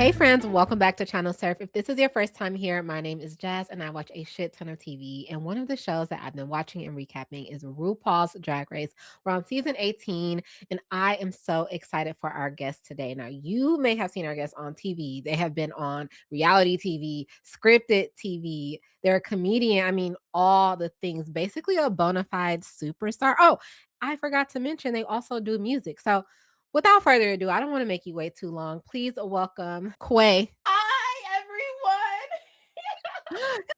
Hey friends, welcome back to Channel Surf. If this is your first time here, my name is Jazz and I watch a shit ton of TV. And one of the shows that I've been watching and recapping is RuPaul's Drag Race. We're on season 18 and I am so excited for our guest today. Now, you may have seen our guests on TV. They have been on reality TV, scripted TV. They're a comedian. I mean, all the things, basically a bona fide superstar. Oh, I forgot to mention they also do music. So without further ado, I don't want to make you wait too long. Please welcome Quei. Hi, everyone.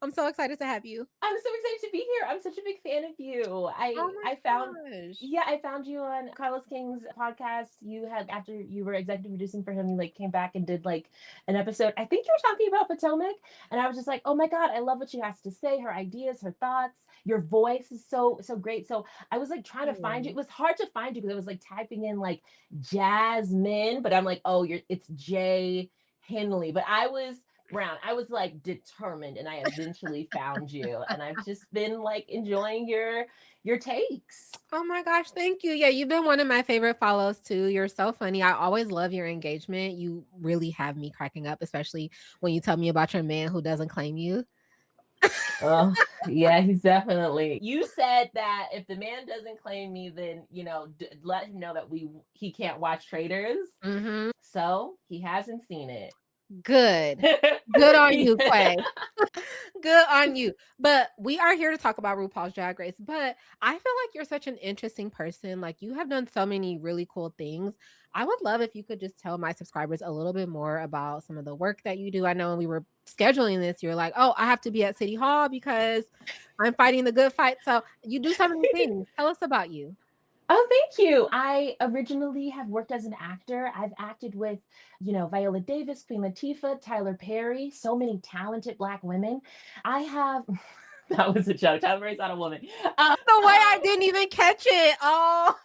I'm so excited to have you. I'm so excited to be here. I'm such a big fan of you. Oh I found my gosh. yeah, I found you on Carlos King's podcast. You had after you were executive producing for him, you like came back and did like an episode. I think you were talking about Potomac, and I was just like, "Oh my god, I love what she has to say, her ideas, her thoughts. Your voice is so great." So, I was like trying to find you. It was hard to find you because I was like typing in like Jasmine, but I'm like, "Oh, it's Jay Henley." But I was Brown. I was like determined and I eventually found you. And I've just been like enjoying your takes. Oh my gosh, thank you. Yeah, you've been one of my favorite follows too. You're so funny. I always love your engagement. You really have me cracking up, especially when you tell me about your man who doesn't claim you. Oh, yeah, he's definitely. You said that if the man doesn't claim me, then let him know that he can't watch Traders. Mm-hmm. So he hasn't seen it. Good. Good on you, Quay. Good on you. But we are here to talk about RuPaul's Drag Race. But I feel like you're such an interesting person. Like you have done so many really cool things. I would love if you could just tell my subscribers a little bit more about some of the work that you do. I know when we were scheduling this, you're like, oh, I have to be at City Hall because I'm fighting the good fight. So you do so many things. Tell us about you. Oh, thank you. I originally have worked as an actor. I've acted with, Viola Davis, Queen Latifah, Tyler Perry, so many talented Black women. I have, that was a joke. Tyler Perry's not a woman. The way I didn't even catch it. Oh,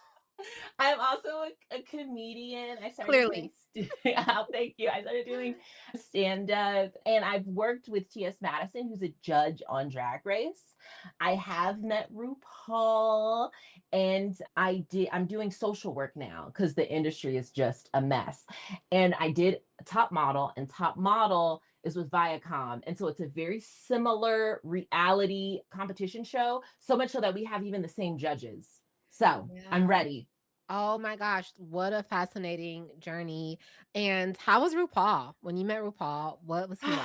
I'm also a comedian. I started doing, clearly. oh, thank you. I started doing stand up and I've worked with T.S. Madison, who's a judge on Drag Race. I have met RuPaul and I'm doing social work now because the industry is just a mess. And I did Top Model, and Top Model is with Viacom. And so it's a very similar reality competition show, so much so that we have even the same judges. So I'm Yeah. ready. Oh my gosh, what a fascinating journey. And how was RuPaul? When you met RuPaul, what was he like?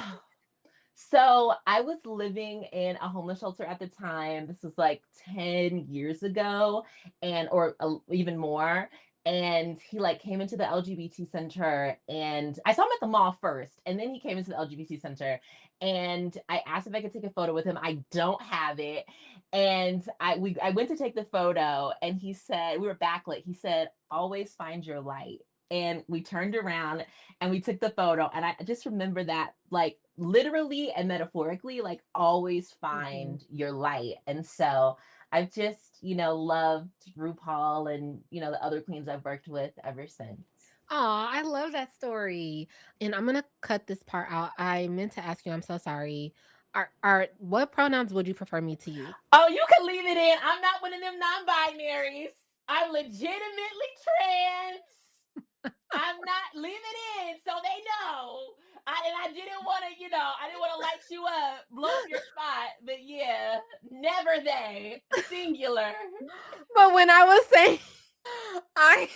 So I was living in a homeless shelter at the time. This was like 10 years ago, and or even more. And he like came into the LGBT center, and I saw him at the mall first, and then he came into the LGBT center, and I asked if I could take a photo with him. I don't have it, and I went to take the photo, and he said we were backlit. He said, "Always find your light." And we turned around and we took the photo, and I just remember that like literally and metaphorically, like always Mhm. find your light. And so I've just loved RuPaul and the other queens I've worked with ever since. Aw, I love that story. And I'm gonna cut this part out. I meant to ask you, I'm so sorry. Are what pronouns would you prefer me to use? Oh, you can leave it in. I'm not one of them non-binaries. I'm legitimately trans. I'm not, leave it in so they know. And I didn't want to, I didn't want to light you up, blow up your spot. But yeah, never they, singular. But when I was saying I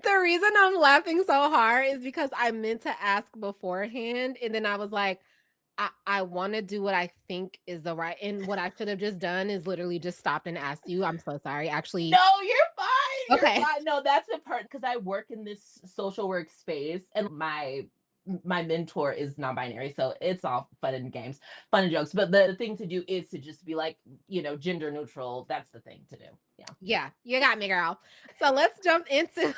the reason I'm laughing so hard is because I meant to ask beforehand and then I was like, I want to do what I think is the right and what I should have just done is literally just stopped and asked you. I'm so sorry. No, Actually, you're fine. You're okay. fine. No, that's the part because I work in this social work space and my mentor is non-binary, so it's all fun and games, fun and jokes. But the thing to do is to just be like, gender neutral. That's the thing to do. Yeah. Yeah, you got me, girl. So let's jump into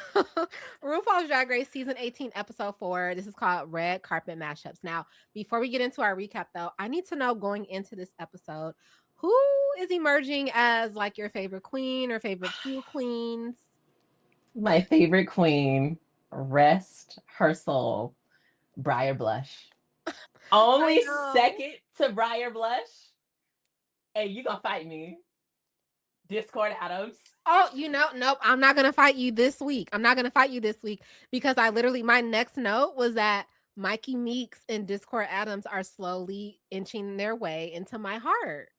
RuPaul's Drag Race season 18, episode 4. This is called Red Carpet Mashups. Now, before we get into our recap, though, I need to know going into this episode, who is emerging as like your favorite queen or favorite few queens? My favorite queen, rest her soul, Briar Blush. I Only know. second to Briar Blush. Hey, you gonna fight me, Discord Adams? Oh, nope, I'm not gonna fight you this week. I'm not gonna fight you this week because I literally my next note was that Mikey Meeks and Discord Adams are slowly inching their way into my heart.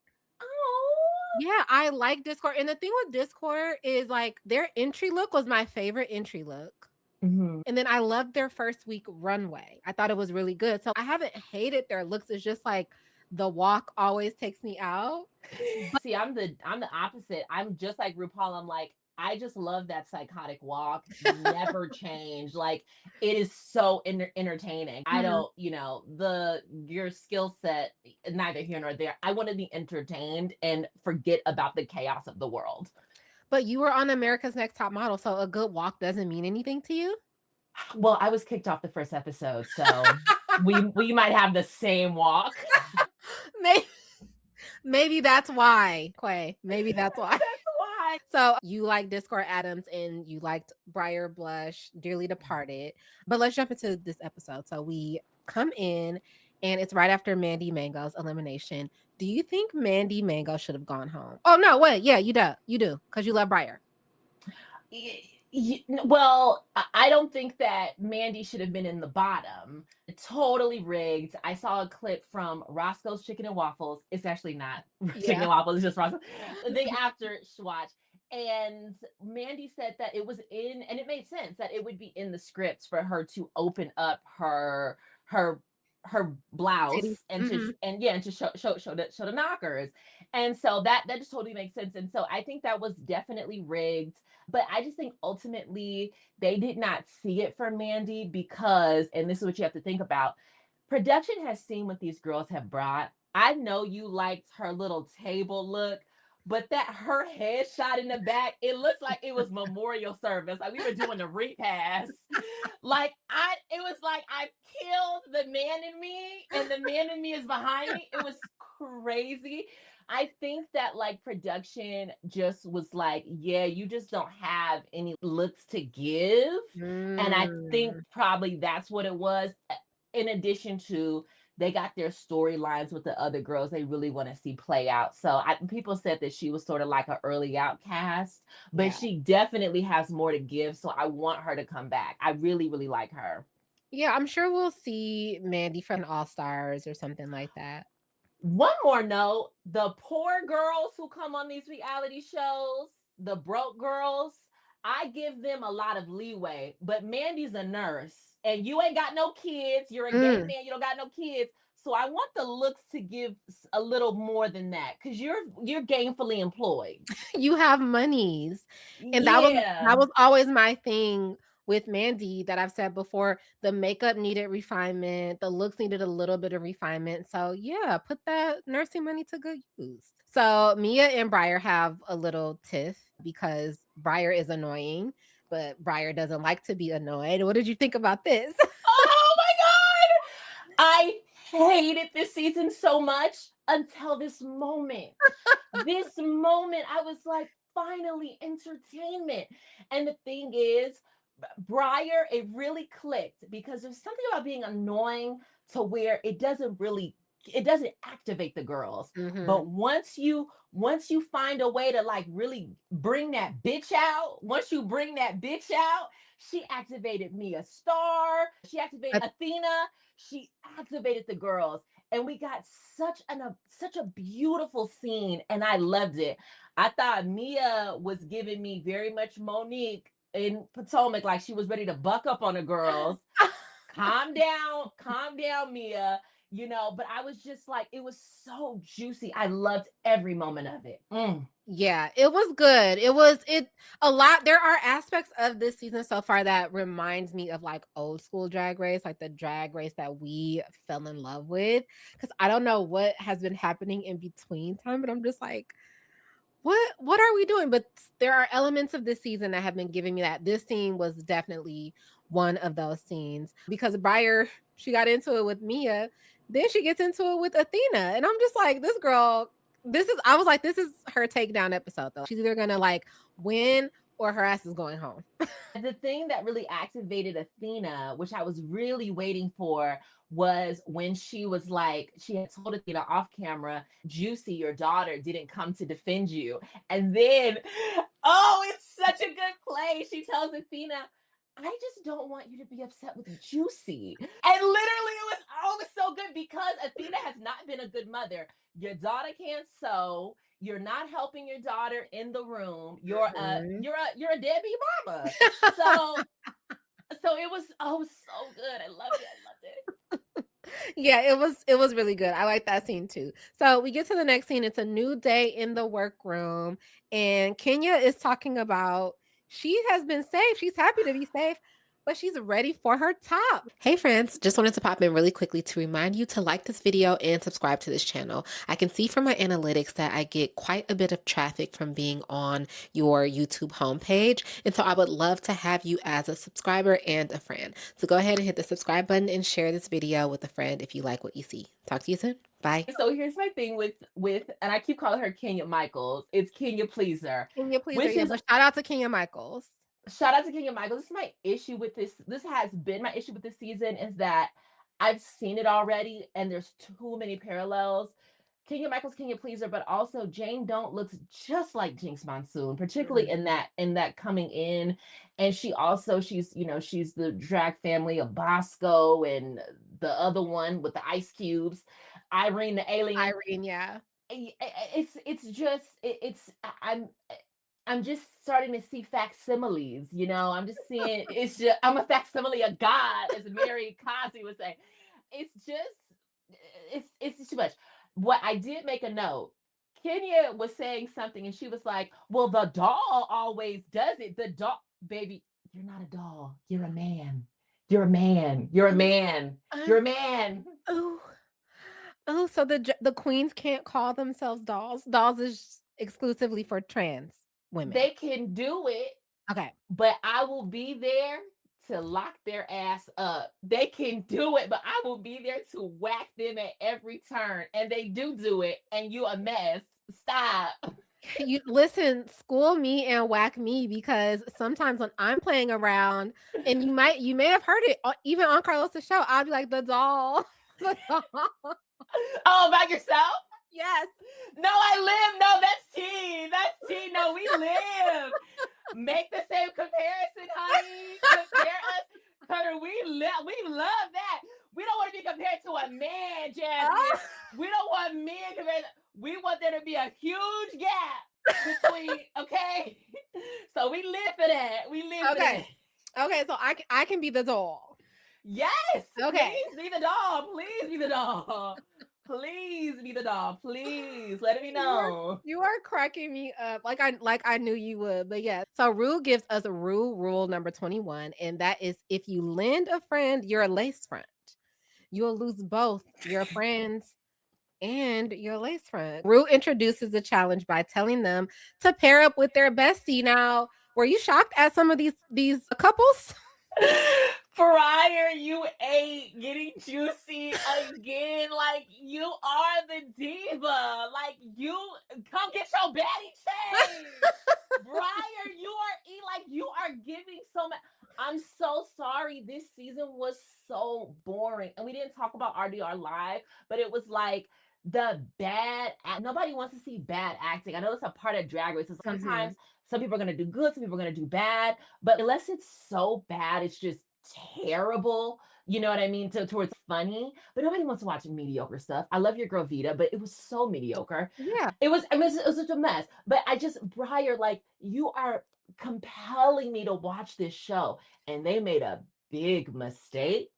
Oh. Yeah, I like Discord. And the thing with Discord is like their entry look was my favorite entry look. Mhm. And then I loved their first week runway. I thought it was really good. So I haven't hated their looks. It's just like the walk always takes me out. But See, I'm the opposite. I'm just like RuPaul. I'm like, I just love that psychotic walk. Never change. Like it is so entertaining. I mhm. don't, the your skill set, neither here nor there. I want to be entertained and forget about the chaos of the world. But you were on America's Next Top Model, so a good walk doesn't mean anything to you? Well, I was kicked off the first episode, so we might have the same walk. maybe, maybe that's why, Quay. Maybe that's why. That's why. So you like Discord Adams and you liked Briar Blush, Dearly Departed. But let's jump into this episode. So we come in and it's right after Mandy Mango's elimination. Do you think Mandy Mango should have gone home? Oh no, wait, yeah, you do. You do, because you love Briar. Well, I don't think that Mandy should have been in the bottom. Totally rigged. I saw a clip from Roscoe's Chicken and Waffles. It's actually not Chicken Yeah. and Waffles, it's just Roscoe. The after Swatch. And Mandy said that it was in, and it made sense that it would be in the scripts for her to open up her her Titties. blouse and to Hmm. and yeah and to show the knockers. And so that just totally makes sense. And so I think that was definitely rigged, but I just think ultimately they did not see it for Mandy because, and this is what you have to think about, production has seen what these girls have brought. I know you liked her little table look, but that her headshot in the back, it looks like it was memorial service. Like we were doing the repass. It was like I killed the man in me, and the man in me is behind me. It was crazy. I think that like production just was like, yeah, you just don't have any looks to give. And I think Mm, probably that's what it was. In addition to they got their storylines with the other girls they really want to see play out. So people said that she was sort of like an early outcast, but yeah. she definitely has more to give. So I want her to come back. I really, really like her. Yeah, I'm sure we'll see Mandy from All Stars or something like that. One more note, the poor girls who come on these reality shows, the broke girls, I give them a lot of leeway. But Mandy's a nurse and you ain't got no kids. You're a gay Mm. man, you don't got no kids. So I want the looks to give a little more than that because you're gainfully employed. You have monies. And that Yeah. was always my thing with Mandy that I've said before. The makeup needed refinement, the looks needed a little bit of refinement. So yeah, put that nursing money to good use. So Mia and Briar have a little tiff because Briar is annoying, but Briar doesn't like to be annoyed. What did you think about this? Oh my God. I hated this season so much until this moment. This moment, I was like, finally, entertainment. And the thing is, Briar, it really clicked because there's something about being annoying to where it doesn't activate the girls. Mhm. But once you find a way to like really bring that bitch out, once you bring that bitch out, she activated Mia Star, she activated Athena, she activated the girls, and we got such a beautiful scene, and I loved it. I thought Mia was giving me very much Monique in Potomac, like she was ready to buck up on the girls. Calm down, Mia. But I was just like, it was so juicy. I loved every moment of it. Mm. Yeah, it was good. It a lot. There are aspects of this season so far that reminds me of like old school drag race, like the drag race that we fell in love with. Because I don't know what has been happening in between time, but I'm just like, what are we doing? But there are elements of this season that have been giving me that. This scene was definitely one of those scenes because Briar, she got into it with Mia, then she gets into it with Athena, and I'm just like, this girl, I was like, this is her takedown episode though. She's either gonna like win or her ass is going home. The thing that really activated Athena, which I was really waiting for, was when she was like, she had told Athena off camera, Juicy, your daughter, didn't come to defend you. And then, oh, it's such a good play. She tells Athena, I just don't want you to be upset with Juicy. And literally, it was so good because Athena has not been a good mother. Your daughter can't sew. You're not helping your daughter in the room. Mhm. You're a deadbeat mama. So it was, oh, it was so good. I loved it. I loved it. Yeah, it was really good. I like that scene too. So we get to the next scene. It's a new day in the workroom, and Kenya is talking about she has been safe. She's happy to be safe, but she's ready for her top. Hey friends, just wanted to pop in really quickly to remind you to like this video and subscribe to this channel. I can see from my analytics that I get quite a bit of traffic from being on your YouTube homepage, and so I would love to have you as a subscriber and a friend. So go ahead and hit the subscribe button and share this video with a friend if you like what you see. Talk to you soon. Bye. So here's my thing with, and I keep calling her Kenya Michaels. It's Kenya Pleaser, Kenya Pleaser, which yeah, is, but shout out to Kenya Michaels. shout out to Kenya Michaels. This is my issue with this. This has been my issue with this season, is that I've seen it already, and there's too many parallels. Kenya Michaels, Kenya Pleaser, but also Jane Don't looks just like Jinx Monsoon, particularly Mhm. in that coming in. And she's the drag family of Bosco and the other one with the ice cubes, Irene the alien. Irene, yeah. It's just I'm just starting to see facsimiles, you know. I'm just seeing, it's just, I'm a facsimile of God, as Mary Cosby would say. It's just, it's too much. What I did make a note, Kenya was saying something and she was like, well, the doll always does it. The doll, baby, you're not a doll. You're a man. You're a man. You're a Oh, man. You're a man. oh, oh, so the queens can't call themselves dolls. Dolls is exclusively for trans women. They can do it, Okay. but I will be there to lock their ass up. They can do it, but I will be there to whack them at every turn. And they do it, and you a mess. Stop. You listen, school me and whack me because sometimes when I'm playing around, and you may have heard it even on Carlos's show, I'll be like the doll, the doll. Oh, by yourself? Yes. No, I live. No, that's T. That's T. No, we live. Make the same comparison, honey. Compare us. Hunter, we love that. We don't want to be compared to a man, Jasmine. Oh, We don't want men compared. We want there to be a huge gap between, okay? So we live for that. We live for okay. that. Okay, so I can be the doll. Yes, Okay. please be the doll. Please be the doll. Please be the doll. Please let it be You are known. you are cracking me up like I knew you would. But yeah. So Rue gives us a rule number 21, and that is if you lend a friend your lace front, you'll lose both your friends and your lace front. Rue introduces the challenge by telling them to pair up with their bestie. Now, were you shocked at some of these couples? Fryer, you ain't getting juicy again. Like, you are the diva. Like, you come get your baddie changed. Briar, you are giving so much. I'm so sorry. This season was so boring. And we didn't talk about RDR Live, but it was like nobody wants to see bad acting. I know it's a part of drag races. Sometimes Mhm. some people are gonna do good, some people are gonna do bad, but unless it's so bad, it's just terrible. You know what I mean? Towards funny, but nobody wants to watch mediocre stuff. I love your girl Vita, but it was so mediocre. Yeah. It was such a mess. But I just, Briar, like, you are compelling me to watch this show, and they made a big mistake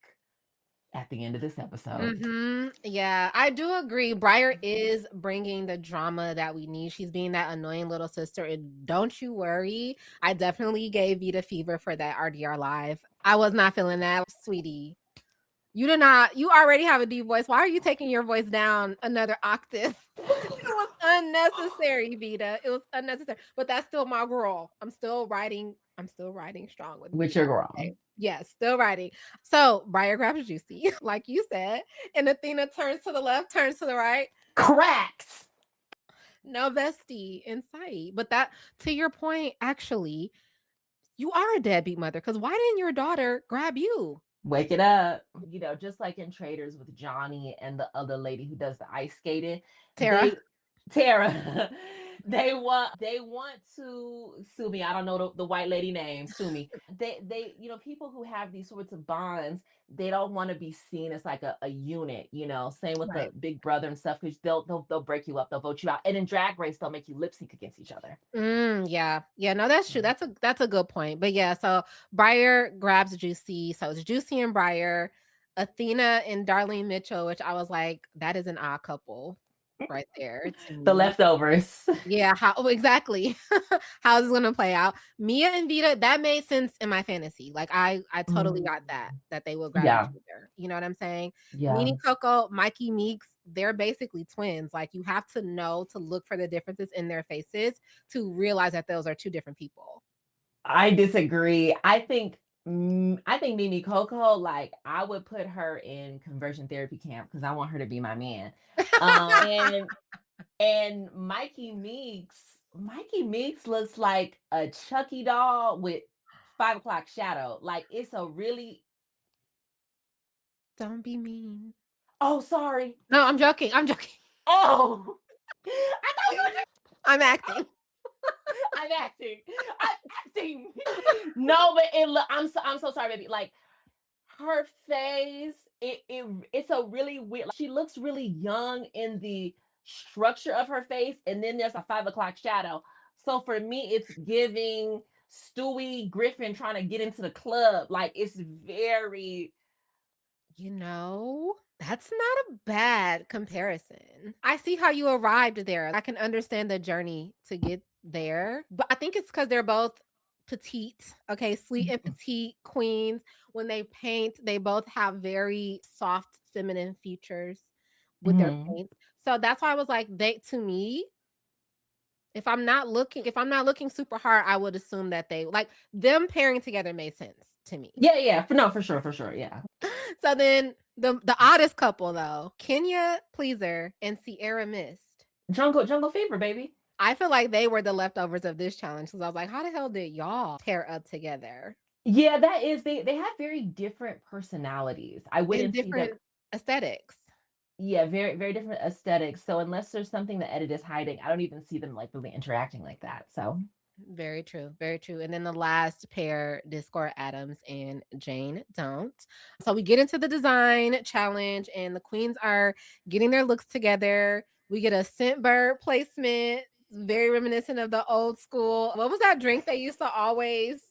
at the end of this episode. Mhm. Yeah, I do agree. Briar is bringing the drama that we need. She's being that annoying little sister. And don't you worry. I definitely gave Vita fever for that RDR live. I was not feeling that, sweetie. You did not. You already have a deep voice. Why are you taking your voice down another octave? It was unnecessary, Vita. It was unnecessary. But that's still my girl. I'm still riding strong with With Vita. your girl. Okay. Yes, still riding. So Briar grabs Juicy, like you said, and Athena turns to the left, turns to the right. Cracks. No bestie in sight. But that, to your point, actually, you are a deadbeat mother. Because why didn't your daughter grab you? Wake it up. You know, just like in Traders with Johnny and the other lady who does the ice skating, Tara. they Tara, they want to sue me. I don't know the white lady name. Sue me. They people who have these sorts of bonds, they don't want to be seen as like a unit. Same with the Right. Big Brother and stuff, because they'll break you up, they'll vote you out, and in Drag Race they'll make you lip sync against each other. Yeah. Yeah, no, that's true. Mhm. That's a good point. But yeah, so Briar grabs Juicy. So it's Juicy and Briar, Athena and Darlene Mitchell, which I was like, that is an odd couple right there to The me. leftovers. Yeah, how exactly how is this gonna play out? Mia and Vita, that made sense in my fantasy. Like I totally got Mm. that they will grab each Yeah, other. You know what I'm saying? yeah. Nene Coco, Mikey Meeks, they're basically twins. Like you have to know to look for the differences in their faces to realize that those are two different people. I disagree. I think Mimi Coco, like, I would put her in conversion therapy camp because I want her to be my man. And Mikey Meeks looks like a Chucky doll with 5 o'clock shadow. Like, it's a really. Don't be mean. Oh, sorry. No, I'm joking. I'm joking. Oh, I thought you were. I'm acting. I'm acting. I'm acting. No, but I'm so sorry, baby. Like, her face, it's a really weird. She looks really young in the structure of her face, and then there's a 5 o'clock shadow. So for me, it's giving Stewie Griffin trying to get into the club. Like, it's very. That's not a bad comparison. I see how you arrived there. I can understand the journey to get there. But I think it's because they're both petite, okay, sweet and petite queens. When they paint, they both have very soft, feminine features with their Mhm. paint. So that's why I was like, they to me, if I'm not looking super hard, I would assume that they like them pairing together made sense to me. Yeah, yeah, for sure, yeah. So then the oddest couple though, Kenya Pleaser and Sierra Mist. Jungle Fever, baby. I feel like they were the leftovers of this challenge because I was like, how the hell did y'all pair up together Yeah, that is, they have very different personalities. I in wouldn't see them. different aesthetics? Yeah, very, very different aesthetics. So unless there's something the edit is hiding, I don't even see them like really interacting like that. So Very true. Very true. And then the last pair, Discord Adams and Jane Don't. So we get into the design challenge, and the queens are getting their looks together. We get a Scentbird placement, very reminiscent of the old school. What was that drink they used to always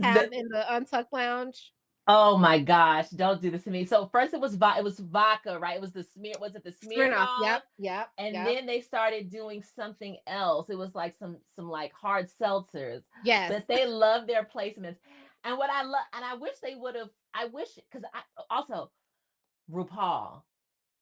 have the in the Untucked Lounge? oh my gosh, don't do this to me. So first it was vodka, right? It was the Smirnoff. Smirnoff? Yep. Yep. And Yep. then they started doing something else. It was like some like hard seltzers. Yes. But they love their placements. And what I love, and I wish, because I also, RuPaul,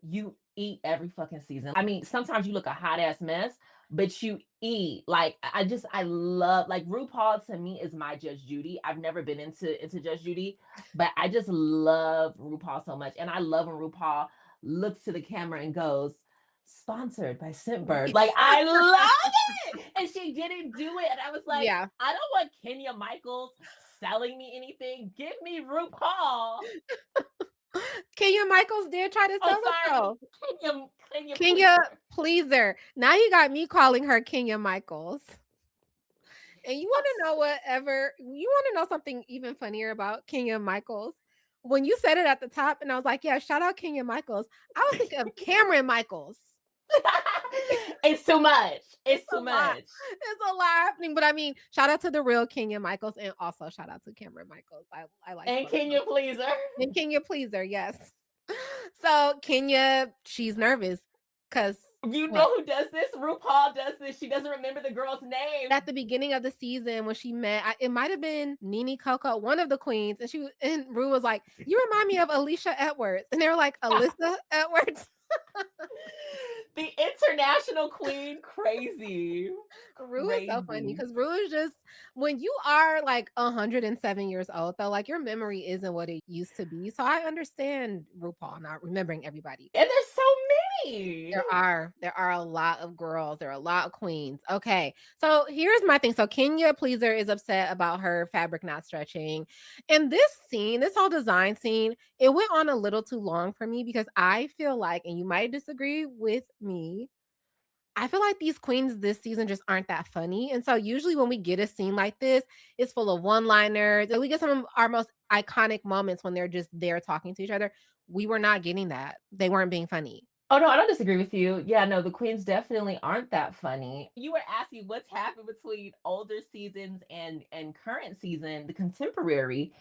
you eat every fucking season. I mean, sometimes you look a hot ass mess, but you eat. Like, I love, like, RuPaul to me is my Judge Judy. I've never been into Judge Judy, but I just love RuPaul so much. And I love when RuPaul looks to the camera and goes, sponsored by Scentbird. Like, I love it. And she didn't do it. And I was like, Yeah. I don't want Kenya Michaels selling me anything. Give me RuPaul. Kenya Michaels did try to Oh, sell it sorry. though. Kenya Kenya Pleaser. Pleaser. Now you got me calling her Kenya Michaels. And you wanna Yes. know you wanna know something even funnier about Kenya Michaels? When you said it at the top and I was like, "Yeah, shout out Kenya Michaels," I was thinking of Cameron Michaels. It's too much. It's It's too a lot. much. It's a lot happening, but I mean, shout out to the real Kenya Michaels and also shout out to Cameron Michaels. I like And both can of you please her? them. And Kenya Pleaser, yes. So Kenya, she's nervous because You what? know who does this? RuPaul does this. She doesn't remember the girl's name. At the beginning of the season when she met, it might have been Nene Coco, one of the queens, and Rue was like, "You remind me of Alicia Edwards," and they were like, "Alyssa Edwards." The international queen, crazy. Rue is so funny Crazy. because Rue is just when you are like 107 years old, though, like your memory isn't what it used to be. So I understand RuPaul not remembering everybody. And there's so many. There are a lot of girls, there are a lot of queens. Okay, so here's my thing. So Kenya Pleaser is upset about her fabric not stretching. And this whole design scene, it went on a little too long for me because I feel like, and you might disagree with me, I feel like these queens this season just aren't that funny, and so usually when we get a scene like this, it's full of one-liners, and we get some of our most iconic moments when they're just there talking to each other. We were not getting that. They weren't being funny. Oh no, I don't disagree with you. Yeah, no, the queens definitely aren't that funny. You were asking what's happened between older seasons and current season, the contemporary,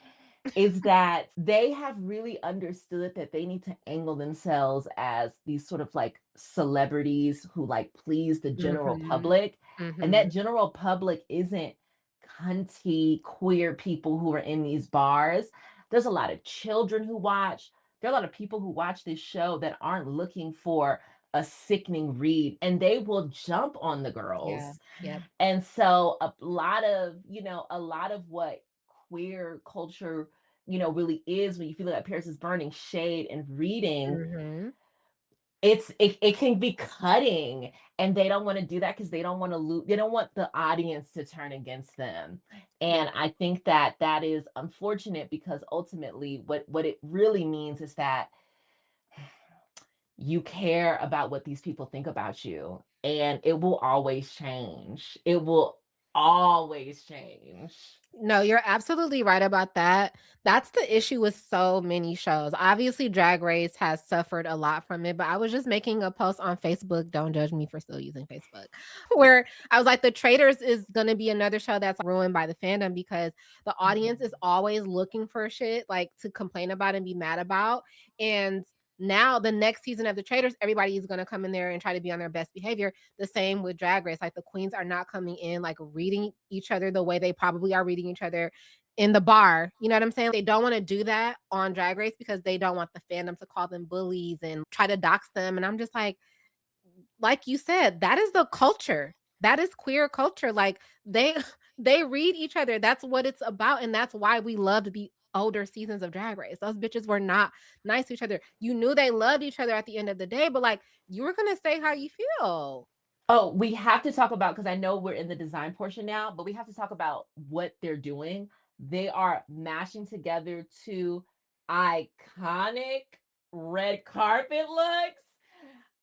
is that they have really understood that they need to angle themselves as these sort of like celebrities who like please the general Mhm. public. And that Mhm. general public isn't cunty queer people who are in these bars. There's a lot of children who watch. There are a lot of people who watch this show that aren't looking for a sickening read, and they will jump on the Yeah. girls. Yep. And so a lot of what queer culture, really is when you feel like Paris is burning shade and reading, Mhm. it can be cutting, and they don't want to do that because they don't want to lose, they don't want the audience to turn against them. Yep. And I think that that is unfortunate because ultimately what it really means is that you care about what these people think about you, and it will always change. It will always change. No, you're absolutely right about that. That's the issue with so many shows. Obviously, Drag Race has suffered a lot from it, but I was just making a post on Facebook. Don't judge me for still using Facebook, where I was like, The Traitors is going to be another show that's ruined by the fandom because the audience is Mhm. always looking for shit like to complain about and be mad about. And now, the next season of The Traitors, everybody is going to come in there and try to be on their best behavior. The same with Drag Race. Like the queens are not coming in like reading each other the way they probably are reading each other in the bar. You know what I'm saying? They don't want to do that on Drag Race because they don't want the fandom to call them bullies and try to dox them. And I'm just like you said, that is the culture. That is queer culture. Like they they read each other. That's what it's about. And that's why we loved the older seasons of Drag Race. Those bitches were not nice to each other. You knew they loved each other at the end of the day, but like you were gonna say how you feel. Oh, we have to talk about, because I know we're in the design portion now, but we have to talk about what they're doing. They are mashing together two iconic red carpet looks.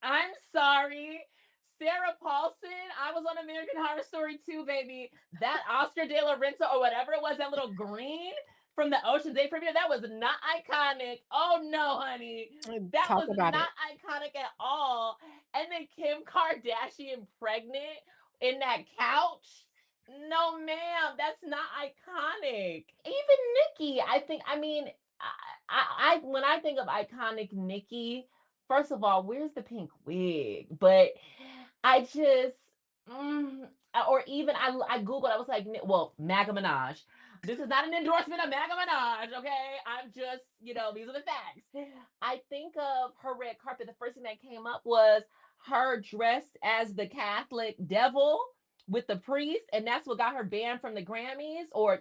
I'm sorry. Sarah Paulson, I was on American Horror Story too, baby. That Oscar de la Renta or whatever it was, that little green from the Ocean's 8 premiere, that was not iconic. Oh no, honey. That Talk was about not it. iconic at all. And then Kim Kardashian pregnant in that couch. No, ma'am, that's not iconic. Even Nikki, I think, I mean, when I think of iconic Nikki, first of all, where's the pink wig? But I just, mm, or even I Googled, I was like, well, Maga Minaj. This is not an endorsement of Maga Minaj, okay? I'm just, these are the facts. I think of her red carpet. The first thing that came up was her dressed as the Catholic devil with the priest, and that's what got her banned from the Grammys or,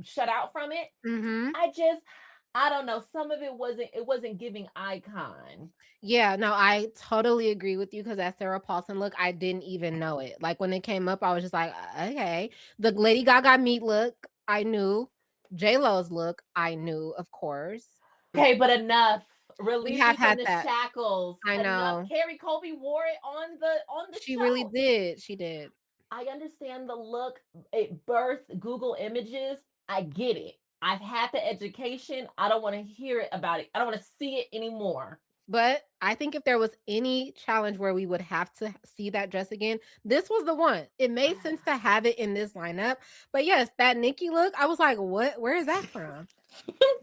shut out from it. Mhm. I just, I don't know. Some of it wasn't giving icon. Yeah, no, I totally agree with you because that Sarah Paulson look, I didn't even know it. Like when it came up, I was just like, Okay." The Lady Gaga meat look, I knew. J-Lo's look, I knew, of course. Okay, but enough. We Release me have from had the that. shackles. I Enough. know. Carrie Colby wore it on the She really show. did, she did. I understand the look. It birthed Google Images. I get it. I've had the education. I don't want to hear it about it. I don't want to see it anymore. But I think if there was any challenge where we would have to see that dress again, this was the one. It made sense to have it in this lineup. But yes, that Nikki look, I was like, "What? Where is that from?"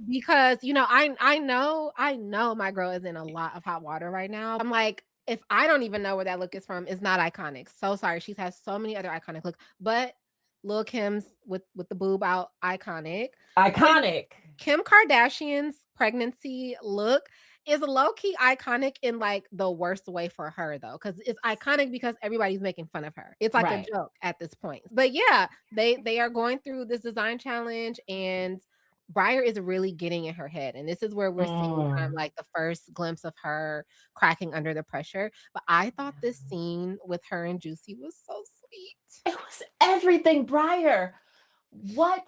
Because, I know my girl is in a lot of hot water right now. I'm like, if I don't even know where that look is from, it's not iconic. So sorry. She's has so many other iconic looks, but Lil Kim's with the boob out, iconic. Iconic. Kim Kardashian's pregnancy look is low key iconic in like the worst way for her though, because it's iconic because everybody's making fun of her. It's like a Right. joke at this point. But yeah, they are going through this design challenge, and Briar is really getting in her head, and this is where we're seeing kind of Mm. like the first glimpse of her cracking under the pressure. But I thought this scene with her and Juicy was so sweet. It was everything, Briar. What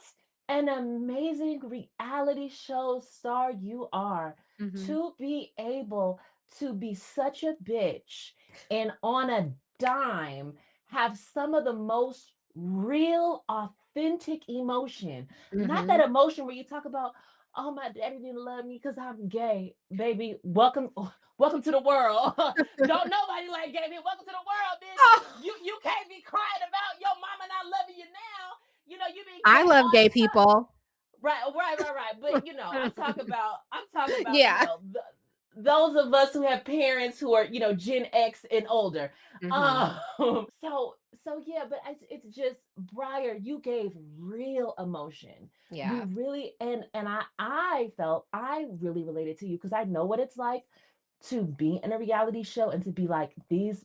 an amazing reality show star you are, Mhm. to be able to be such a bitch and on a dime have some of the most real, authentic emotion. Not that Mhm. emotion where you talk about, oh, my daddy didn't love me because I'm gay. Baby, welcome, welcome to the world. Don't nobody like gay men. Welcome to the world, bitch. You can't be crying about your mama not loving you now. You've been I gay love all gay this time. people. Right. But I'm talking about, Yeah. those of us who have parents who are, Gen X and older. Mhm. Um, so yeah, but it's just, Briar, you gave real emotion. You Yeah. really, and I felt I really related to you because I know what it's like to be in a reality show and to be like, these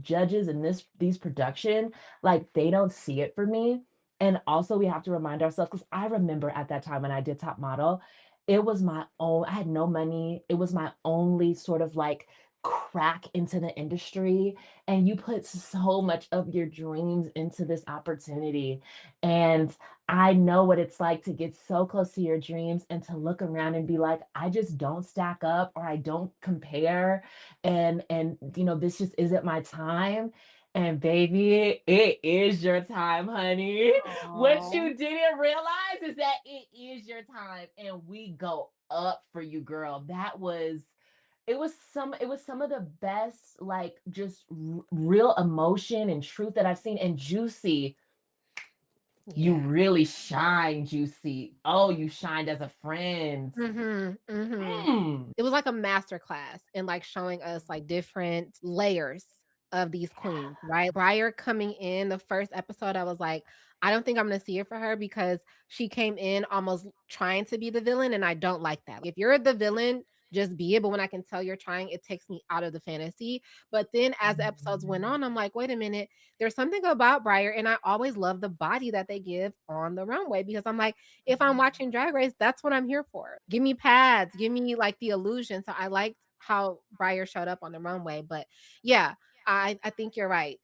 judges and these production, like, they don't see it for me. And also we have to remind ourselves, because I remember at that time when I did Top Model, it was my own, I had no money, it was my only sort of like crack into the industry, and you put so much of your dreams into this opportunity. And I know what it's like to get so close to your dreams and to look around and be like, I just don't stack up, or I don't compare, and this just isn't my time. And baby, it is your time, honey. What Aw. you didn't realize is that it is your time, and we go up for you, girl. It was some of the best, like, just real emotion and truth that I've seen. And Juicy, you Yeah. really shine, Juicy. Oh, you shined as a friend. Mhm. Mhm. Mm. It was like a master class and, like, showing us, like, different layers of these queens, Yeah. right? Briar coming in the first episode, I was like, "I don't think I'm gonna see it for her," because she came in almost trying to be the villain, and I don't like that. If you're the villain, just be it, but when I can tell you're trying, it takes me out of the fantasy. But then as the episodes went Mhm. on, I'm like, "Wait a minute, there's something about Briar," and I always love the body that they give on the runway because I'm like, if I'm watching Drag Race, that's what I'm here for. Give me pads, give me like the illusion. So I liked how Briar showed up on the runway. But yeah, I think you're right.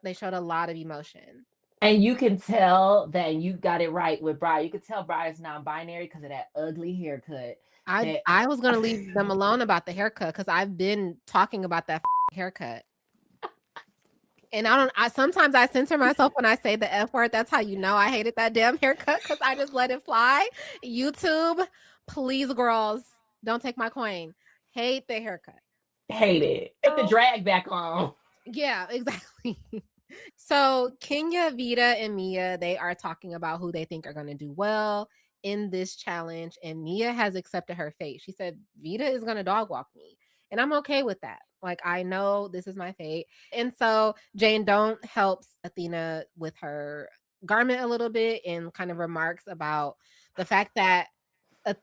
They showed a lot of emotion. And you can tell that you got it right with Briar. You could tell Briar's non-binary because of that ugly haircut. I That I was gonna leave them alone about the haircut because I've been talking about that haircut. And I don't. I sometimes I censor myself when I say the F word. That's how you know I hated that damn haircut because I just let it fly. YouTube, please, girls, don't take my coin. Hate the haircut. hate it. Put the So drag back on. yeah, exactly. So Kenya, Vita, and Mia, they are talking about who they think are going to do well in this challenge. And Mia has accepted her fate. She said, Vita is going to dog walk me. And I'm okay with that. Like, I know this is my fate. And so Jane Don't helps Athena with her garment a little bit and kind of remarks about the fact that Ath-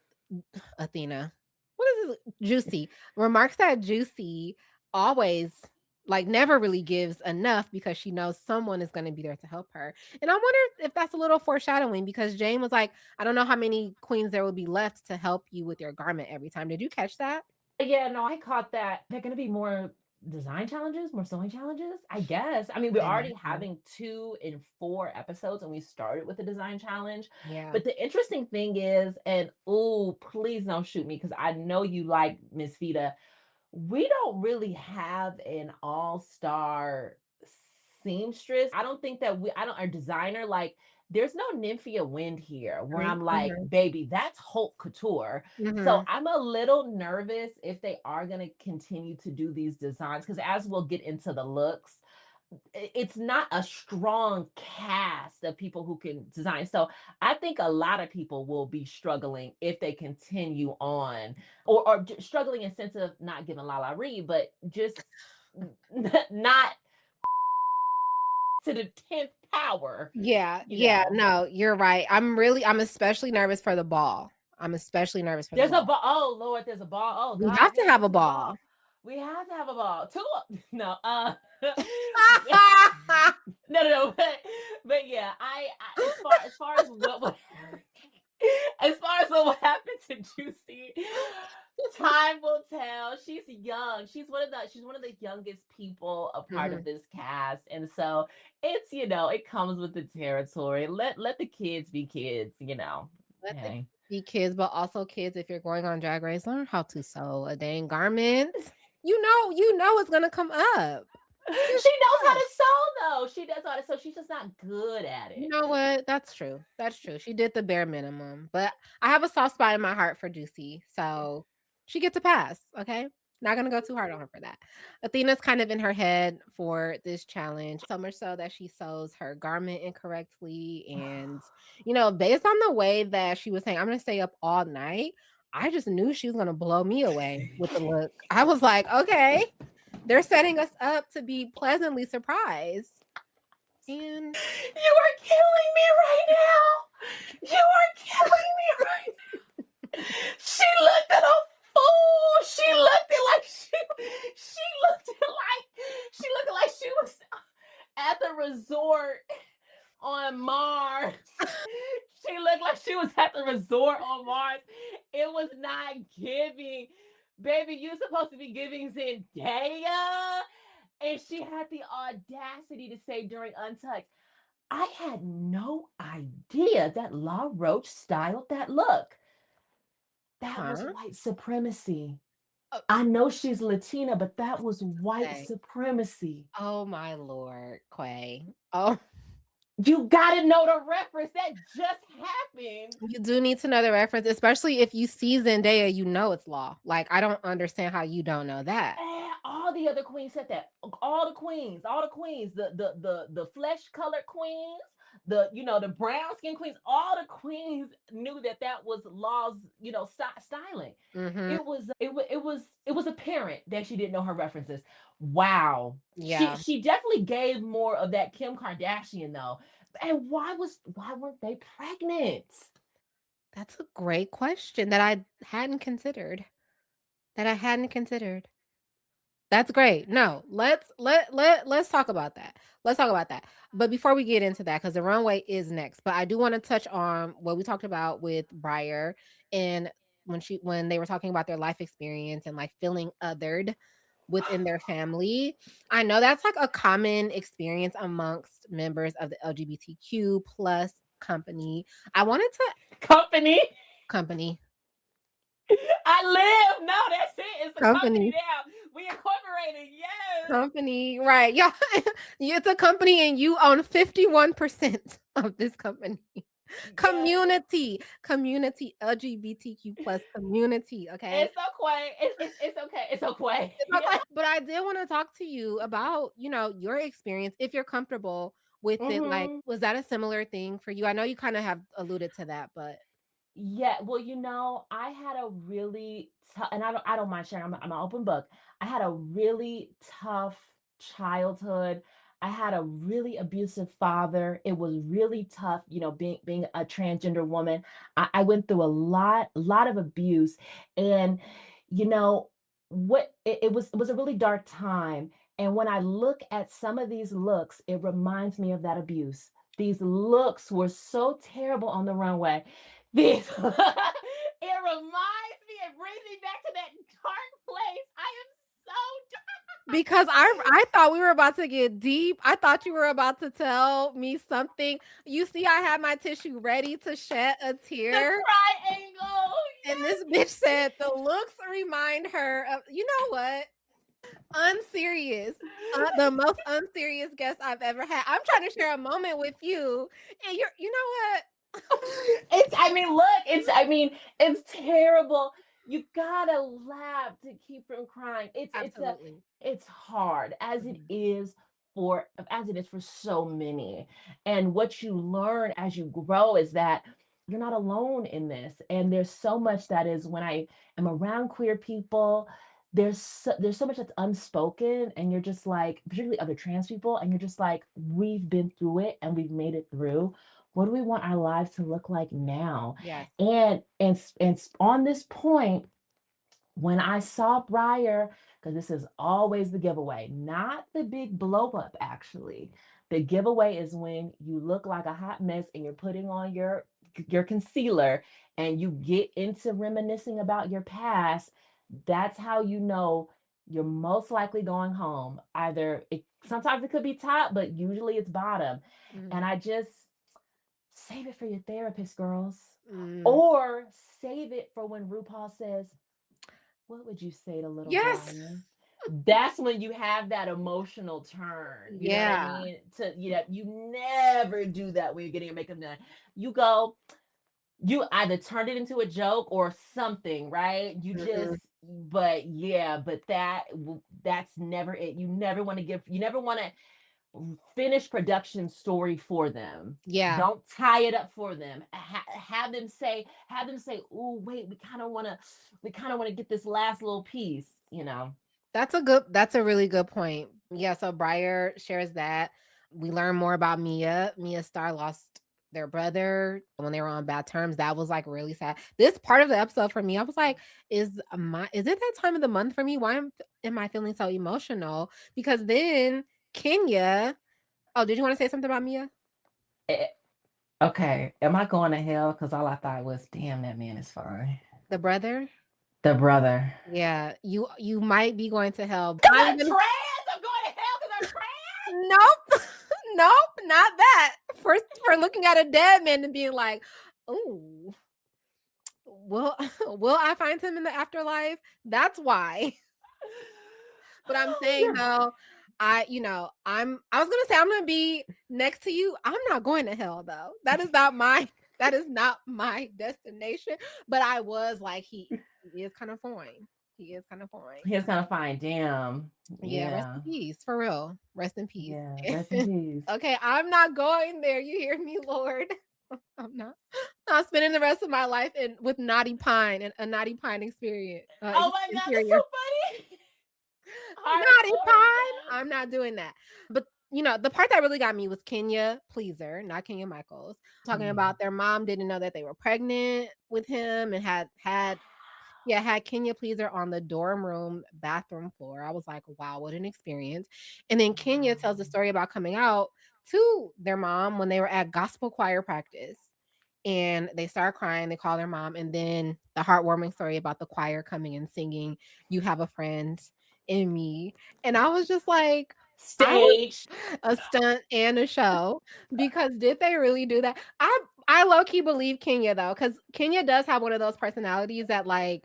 Athena, what is it? Juicy remarks that Juicy always, like, never really gives enough because she knows someone is going to be there to help her. And I wonder if that's a little foreshadowing because Jane was like, I don't know how many queens there will be left to help you with your garment every time. Did you catch that? Yeah, no, I caught that. They're going to be more design challenges, more sewing challenges, I guess. I mean, we're I already imagine. having 2 in 4 episodes, and we started with a design challenge. Yeah. But the interesting thing is, and oh, please don't shoot me because I know you like Miss Vita. We don't really have an all-star seamstress. I don't think that I don't, our designer, like, there's no Nymphia Wind here where I'm like, Mm-hmm. baby, that's Haute Couture. So Mm-hmm. I'm a little nervous if they are going to continue to do these designs, because as we'll get into the looks, it's not a strong cast of people who can design. So I think a lot of people will be struggling if they continue on, or struggling in sense of not giving Lala Ree, but just not to the 10th power, Yeah. you Yeah. know. No, you're right. I'm especially nervous for the ball. I'm especially nervous for the There's a ball. ball. Oh Lord, there's a ball. Oh We God, have I to can't have wait a to the ball. ball. We have to have a ball. Two. No. No. But yeah, as far as what would as far as what will happen to Juicy, time will tell. She's young. She's one of the youngest people a part Mhm. of this cast, and so it comes with the territory. Let the kids be kids. Let the Hey. be kids, but also kids, if you're going on Drag Race, learn how to sew a dang garment. You know it's gonna come up. Just She knows how yeah. to sew though. She does how to sew. She's just not good at You it. know what? That's true. That's true. She did the bare minimum, but I have a soft spot in my heart for Juicy, so she gets a pass. Okay, not gonna go too hard on her for that. Athena's kind of in her head for this challenge, so much so that she sews her garment incorrectly, and based on the way that she was saying, "I'm gonna stay up all night." I just knew she was gonna blow me away with the look. I was like, okay, they're setting us up to be pleasantly surprised, and You are killing me right now. You are killing me right now. She looked at a fool. She looked like she was at the resort on Mars. She looked like she was at the resort on Mars. It was not giving. Baby, you supposed to be giving Zendaya. And she had the audacity to say during Untucked, I had no idea that La Roche styled that look. That was huh? white supremacy. Oh, I know she's Latina, but that was white say, supremacy. oh my lord, Quay. Oh, You gotta know the reference that just happened. you do need to know the reference, especially if you see Zendaya, you know it's law. Like, I don't understand how you don't know that. All the other queens said that. All the queens, the flesh colored queens, the brown skin queens, all the queens knew that that was Law's styling. Mhm. It was apparent that she didn't know her references. Wow, Yeah. she definitely gave more of that Kim Kardashian though. And why weren't they pregnant? That's a great question that I hadn't considered. That I hadn't considered. That's great. No, let's talk about that. Let's talk about that. But before we get into that, because the runway is next, but I do want to touch on what we talked about with Briar and when they were talking about their life experience and like feeling othered within their family. I know that's like a common experience amongst members of the LGBTQ plus company. I wanted to Company. company I live. No, that's it. It's a company company now. We incorporated. Yes. company, right? Yeah, it's a company, and you own 51% of this company. Yes. Community, LGBTQ plus community. Okay, It's okay. It's okay. It's okay. it's Yeah. okay. But I did want to talk to you about your experience, if you're comfortable with it. Like, Hmm. was that a similar thing for you? I know you kind of have alluded to that, but Yeah, well, I had a really tough, and I don't mind sharing. I'm an open book. I had a really tough childhood. I had a really abusive father. It was really tough, being a transgender woman. I went through a lot of abuse, and you know it was a really dark time. And when I look at some of these looks, it reminds me of that abuse. These looks were so terrible on the runway. This it reminds me, it brings me back to that dark place. I am so because I thought we were about to get deep. I thought you were about to tell me something. You see, I had my tissue ready to shed a the tear. triangle. And this bitch said the looks remind her of, you know what? Unserious. The most unserious guest I've ever had. I'm trying to share a moment with you, and you know what? It's terrible. You gotta laugh to keep from crying. Absolutely. It's hard Mhm. as it is for so many. And what you learn as you grow is that you're not alone in this. And there's so much that is when I am around queer people, there's so much that's unspoken, and you're just like, particularly other trans people, and you're just like, we've been through it and we've made it through. What do we want our lives to look like now? Yes. And on this point, when I saw Briar, because this is always the giveaway, not the big blow up, actually. The giveaway is when you look like a hot mess and you're putting on your concealer and you get into reminiscing about your past. That's how you know you're most likely going home. Sometimes it could be top, but usually it's bottom. And Mhm. I just save it for your therapist, girls. Mm. Or save it for when RuPaul says, what would you say to little Yes. Briar? that's when you have that emotional turn. You know what I Yeah. mean? You never do that when you're getting your makeup done. You go, you either turned it into a joke or something, right? Mhm. But yeah, but that's never it. You never want to finish production story for them. Yeah. Don't tie it up for them. Have them say, "Oh, wait, we kind of want to get this last little piece." You know. That's a really good point. Yeah, so Briar shares that. We learn more about Mia. Mia Star lost their brother when they were on bad terms. That was like really sad. This part of the episode for me, I was like, is it that time of the month for me? Am I feeling so emotional? Because then Kenya, oh, did you want to say something about Mia? Eh, okay, am I going to hell? Because all I thought was, damn, that man is fine. The brother? The brother. Yeah, you might be going to hell. Because I'm I'm gonna trans. I'm going to hell because I'm trans. Nope. Nope, not that. For looking at a dead man and being like, "Ooh, will will I find him in the afterlife?" That's why. But I'm saying You're though, I was gonna say I'm gonna be next to you. I'm not going to hell though. That is not my destination. But I was like, he is kind of fine. He is kind of fine. He's kind of fine. Damn. Yeah, rest Yeah. in peace, for real. Rest in peace. Yeah. Rest in peace. Okay, I'm not going there. You hear me, Lord? I'm not spending the rest of my life in with Naughty Pine and a Naughty Pine experience. Oh my God, that's Interior. so funny. Naughty Hardcore Pine. death. I'm not doing that. But the part that really got me was Kenya Pleaser, not Kenya Michaels, talking Yeah. about their mom didn't know that they were pregnant with him and had Kenya Pleaser on the dorm room bathroom floor. I was like, wow, what an experience. And then Kenya tells the Wow. story about coming out to their mom when they were at gospel choir practice. And they start crying, they call their mom, and then the heartwarming story about the choir coming and singing, "You have a friend in me." And I was just like, I was Stage. a stunt and a show because did they really do that? I low key believe Kenya though, because Kenya does have one of those personalities that like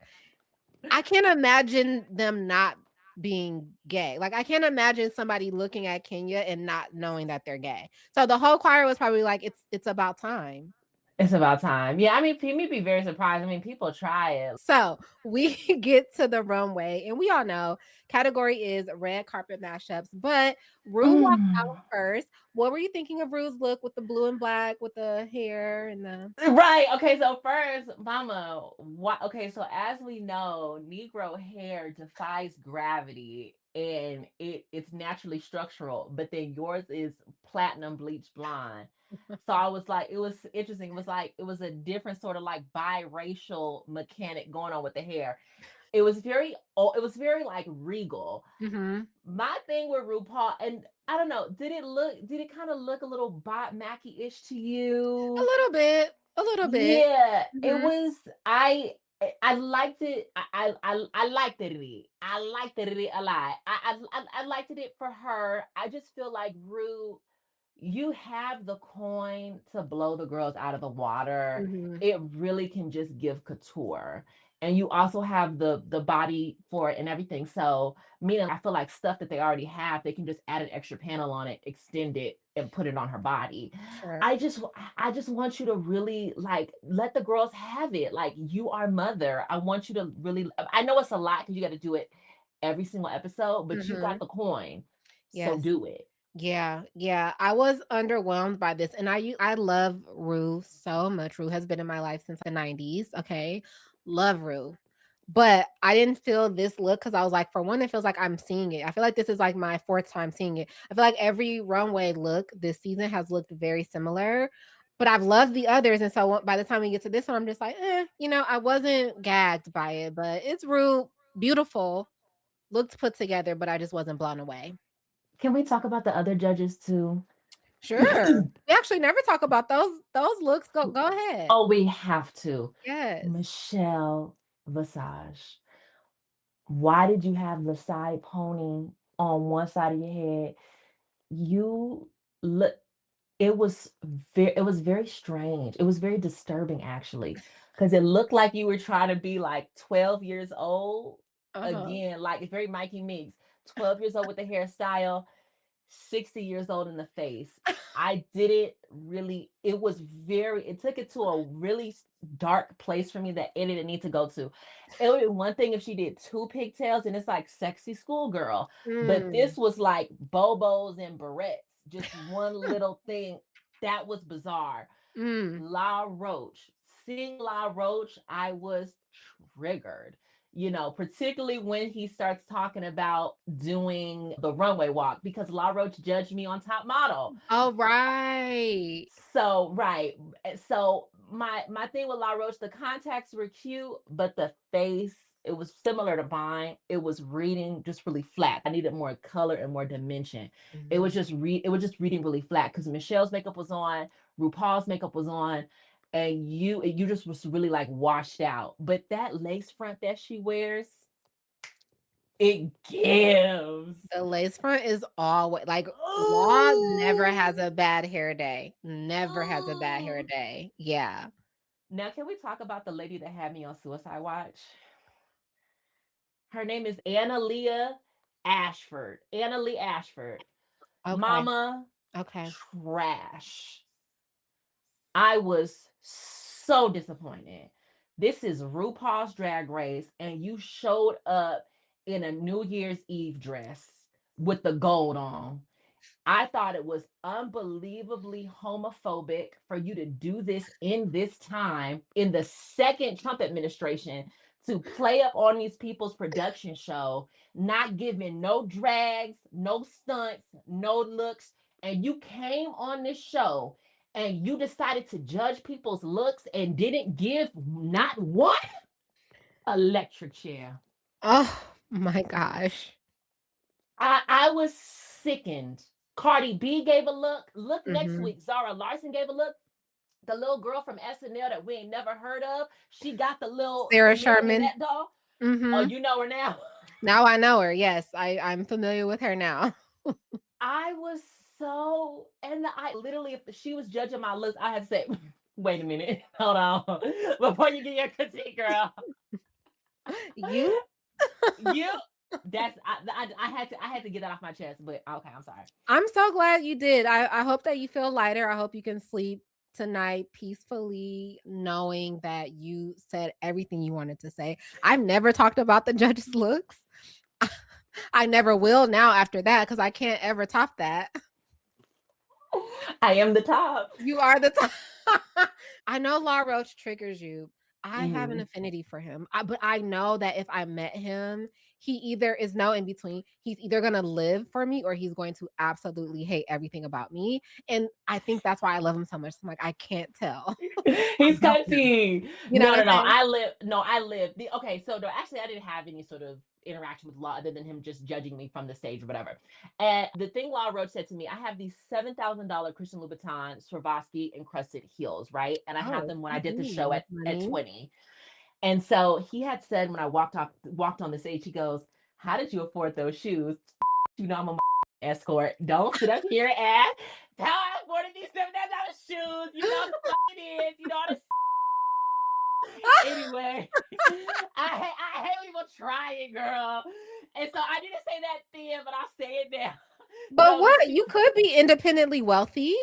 I can't imagine them not being gay. Like, I can't imagine somebody looking at Kenya and not knowing that they're gay. So the whole choir was probably like, it's about time. It's about time. Yeah, I mean, me be very surprised. I mean, people try it. So we get to the runway, and we all know category is red carpet mashups, but Rue walked out Mm. first. What were you thinking of Rue's look with the blue and black, with the hair and the Right. Okay. So first, Mama, what? Okay. So as we know, Negro hair defies gravity, and it's naturally structural. But then yours is platinum bleach blonde. So I was like, it was interesting. It was a different sort of like biracial mechanic going on with the hair. It was very like regal. Mhm. My thing with RuPaul, and I don't know, did it kind of look a little Bob Mackie-ish to A you? little bit, a little bit. Yeah, it Mhm. was. I liked it. I liked it. I liked it a lot. I liked it for her. I just feel like Rue, you have the coin to blow the girls out of the water. Mhm. It really can just give couture. And you also have the body for it and everything. So meaning I feel like stuff that they already have, they can just add an extra panel on it, extend it, and put it on her body. Sure. I just want you to really like let the girls have it. Like you are mother. I want you to really I know it's a lot because you got to do it every single episode, but you got Mhm. the coin. So Yes. do it. Yeah, yeah. I was underwhelmed by this, and I love Rue so much. Rue has been in my life since the '90s. Okay, love Rue, but I didn't feel this look because I was like, for one, it feels like I'm seeing it. I feel like this is like my fourth time seeing it. I feel like every runway look this season has looked very similar, but I've loved the others, and so by the time we get to this one, I'm just like, I wasn't gagged by it, but it's Rue, beautiful, looked put together, but I just wasn't blown away. Can we talk about the other judges too? Sure. We actually never talk about those looks. Go ahead. Oh, we have to. Yes. Michelle Visage. Why did you have the side pony on one side of your head? You look it was very strange. It was very disturbing actually, because it looked like you were trying to be like 12 years old Uh-huh. again, like it's very Mikey Meeks. 12 years old with the hairstyle, 60 years old in the face. I didn't really, it was very, it took it to a really dark place for me that it didn't need to go to. It would be one thing if she did two pigtails and it's like sexy schoolgirl, but Mm. this was like Bobos and barrettes, just one little thing. That was bizarre. Mm. La Roche. Seeing La Roche, I was triggered. Particularly when he starts talking about doing the runway walk because La Roche judged me on Top Model. Oh, right. So right. So my thing with La Roche, the contacts were cute, but the face, it was similar to mine. It was reading just really flat. I needed more color and more dimension. Mhm. It was just reading really flat because Michelle's makeup was on, RuPaul's makeup was on, and you just was really like washed out. But that lace front that she wears, it gives. The lace front is always like Law never has Oh. a bad hair day. Never has a bad hair day. Yeah. Now, can we talk about the lady that had me on Suicide Watch? Her name is Anna Leah Ashford. Anna Lee Ashford. Okay. Mama, Okay. trash. I was so disappointed. This is RuPaul's Drag Race, and you showed up in a New Year's Eve dress with the gold on. I thought it was unbelievably homophobic for you to do this in this time in the second Trump administration to play up on these people's production show, not giving no drags, no stunts, no looks. And you came on this show and you decided to judge people's looks and didn't give not one electric chair. Oh my gosh. I was sickened. Cardi B gave a look. Look next Mhm. week. Zara Larson gave a look. The little girl from SNL that we ain't never heard of. She got the Sarah Sherman. marionette doll. Oh, Mhm. you know her now. Now I know her. Yes, I'm familiar with her now. I was so, and I literally, if she was judging my looks, I had to say, wait a minute, hold on, before you get your critique, girl. You? You, I had to get that off my chest. But okay, I'm sorry. I'm so glad you did. I hope that you feel lighter. I hope you can sleep tonight peacefully, knowing that you said everything you wanted to say. I've never talked about the judge's looks. I never will now after that because I can't ever top that. I am the top. You are the top. I know La Roche triggers you. I have an Mhm. affinity for him, but I know that if I met him, he either is no in between. He's either gonna live for me or he's going to absolutely hate everything about me. And I think that's why I love him so much. I'm like, I can't tell. I He's don't know. cunty. You know No, what no, I'm no. saying? I live. Okay, so no, actually, I didn't have any sort of interaction with Law other than him just judging me from the stage or whatever. And the thing Law Roach said to me, I have these $7,000 Christian Louboutin Swarovski encrusted heels, right? And I had Oh, them when I did the show ooh, at honey. 20. And so he had said when I walked on the stage, he goes, "How did you afford those shoes?" You know I'm a escort. Don't sit up here and tell I afforded these $7,000 shoes. You know what the fuck it is. You know how to anyway. I hate people trying, girl. And so I didn't say that then, but I'll say it now. But No, the what? shoe You could be independently wealthy.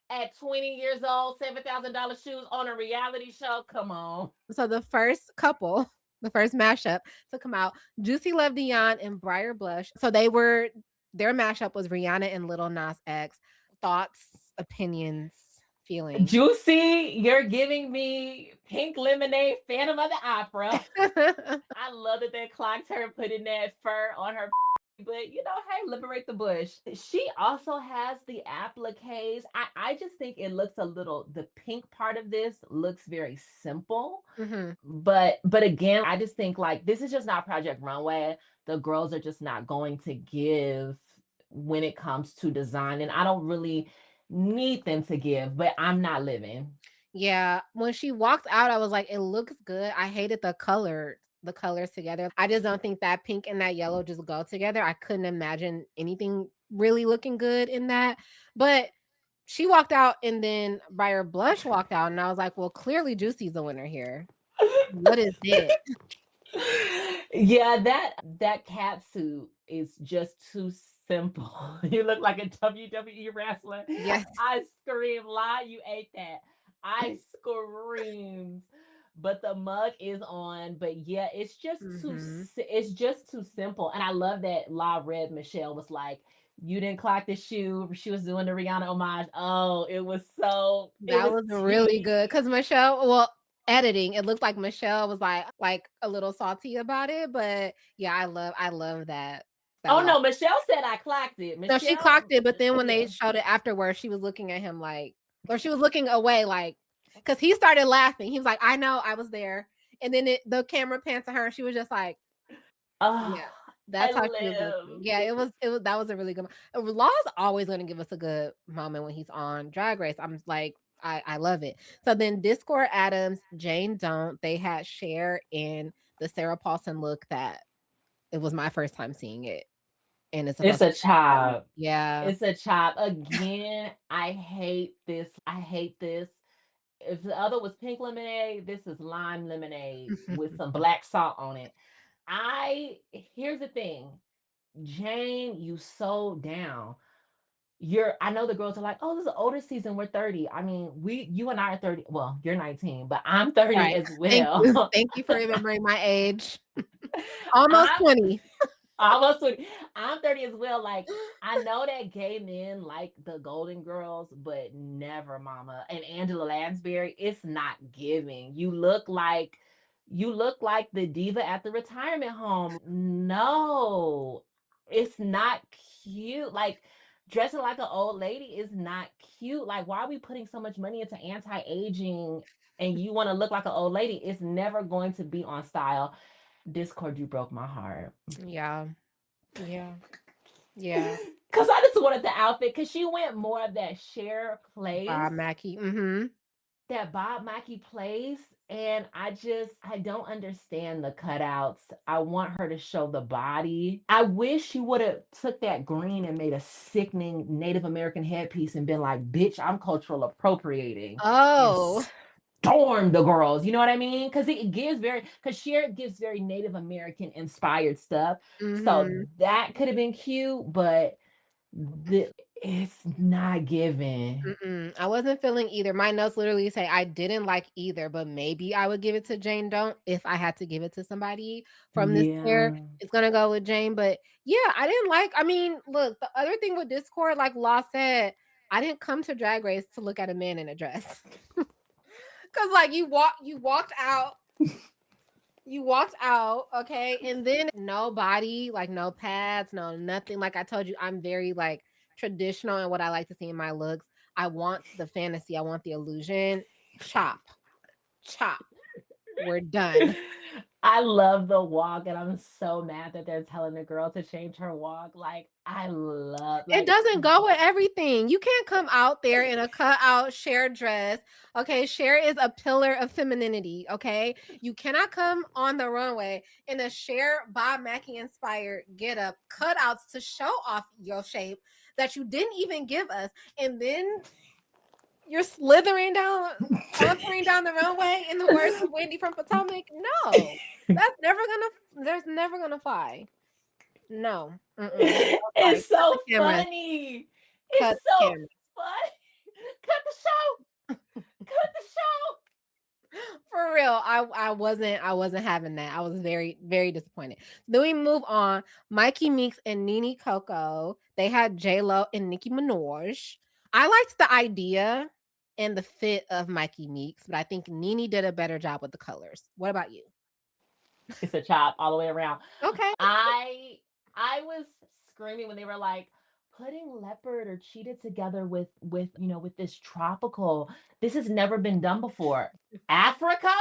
at 20 years old, $7,000 shoes on a reality show. Come on. So the first couple, the first mashup to come out, Juicy Love Dion and Briar Blush. So their mashup was Rihanna and Little Nas X. Thoughts, opinions, feelings. Juicy, you're giving me Pink Lemonade, Phantom of the Opera. I love that they clocked her putting that fur on her. But hey, liberate the bush. She also has the appliques. I just think it looks a little, the pink part of this looks very simple. Mhm. But again, I just think like this is just not Project Runway. The girls are just not going to give when it comes to design. And I don't really need them to give, but I'm not living. Yeah, when she walked out, I was like, "It looks good." I hated the colors together. I just don't think that pink and that yellow just go together. I couldn't imagine anything really looking good in that. But she walked out and then Briar Blush walked out, and I was like, "Well, clearly Juicy's the winner here. What is it?" Yeah, that cat suit is just too simple. You look like a WWE wrestler. Yes. I screamed, "Lie, you ate that." I screamed. But the mug is on. But yeah, Mhm. it's just too simple. And I love that La Red Michelle was like, "You didn't clock the shoe." She was doing the Rihanna homage. Oh, it That was was really tea. good because Michelle well, editing, it looked like Michelle was, like, a little salty about it, but, yeah, I love that Oh lot. no, Michelle said I clocked it. No, she clocked Michelle, it, but then when they yeah. showed it afterwards, she was looking at him like or she was looking away, like, because he started laughing. He was like, "I know, I was there." And then the camera panned to her, and she was just like Oh, yeah, I that's how she was looking. live. Yeah, it was that was a really good Law's always gonna give us a good moment when he's on Drag Race. I'm like, I love it. So then Discord Adams, Jane Don't, they had Cher in the Sarah Paulson look that it was my first time seeing it, and it's It's supposed to a be that party. chop. Yeah. It's a chop. Again, I hate this. I hate this. If the other was pink lemonade, this is lime lemonade with some black salt on it. I Here's the thing. Jane, you so down. I know the girls are like, oh, this is an older season. We're 30. I mean, you and I are 30. Well, you're 19, but I'm 30 Right. as Thank you. well. Thank you for remembering my age. Almost I'm 20. almost 20. I'm 30 as well. Like, I know that gay men like the Golden Girls, but never, mama. And Angela Lansbury, it's not giving. You look like the diva at the retirement home. No, it's not cute. Like, dressing like an old lady is not cute. Like, why are we putting so much money into anti-aging and you want to look like an old lady? It's never going to be on style. Discord, you broke my heart. Yeah. Yeah. Yeah. Cause I just wanted the outfit because she went more of that Cher Bob plays, Mackie. Mhm. that Bob Mackie plays. And I don't understand the cutouts. I want her to show the body. I wish she would have took that green and made a sickening Native American headpiece and been like, bitch, I'm cultural appropriating. And Oh. storm the girls. You know what I mean? Because Cher gives very Native American inspired stuff. So Mhm. that could have been cute, but it's not given. Mm-mm. I wasn't feeling either. My notes literally say I didn't like either, but maybe I would give it to Jane Don't if I had to give it to somebody from this pair. Yeah. It's gonna go with Jane, but yeah, I mean, look, the other thing with Discord, like Law said, I didn't come to Drag Race to look at a man in a dress. Cause like you walked out, okay, and then no body, like no pads, no nothing. Like I told you, I'm very like traditional in what I like to see in my looks. I want the fantasy, I want the illusion. Chop, chop. We're done. I love the walk, and I'm so mad that they're telling the girl to change her walk. Like, I love, It like, doesn't go with everything. You can't come out there in a cut out Cher dress. Okay, Cher is a pillar of femininity. Okay, you cannot come on the runway in a Cher Bob Mackie inspired get up, cutouts to show off your shape that you didn't even give us, and then you're sauntering down the runway in the words of Wendy from Potomac. No, that's never gonna. There's never gonna fly. No, mm-mm. Sorry. it's Cut the so cameras. funny. It's Cut so the cameras. funny. Cut the show. Cut the show. For real, I wasn't having that. I was very, very disappointed. Then we move on. Mikey Meeks and Nene Coco. They had J Lo and Nicki Minaj. I liked the idea and the fit of Mikey Meeks, but I think Nene did a better job with the colors. What about you? It's a chop all the way around. Okay. I I was screaming when they were like putting leopard or cheetah together with this tropical. This has never been done before. Africa?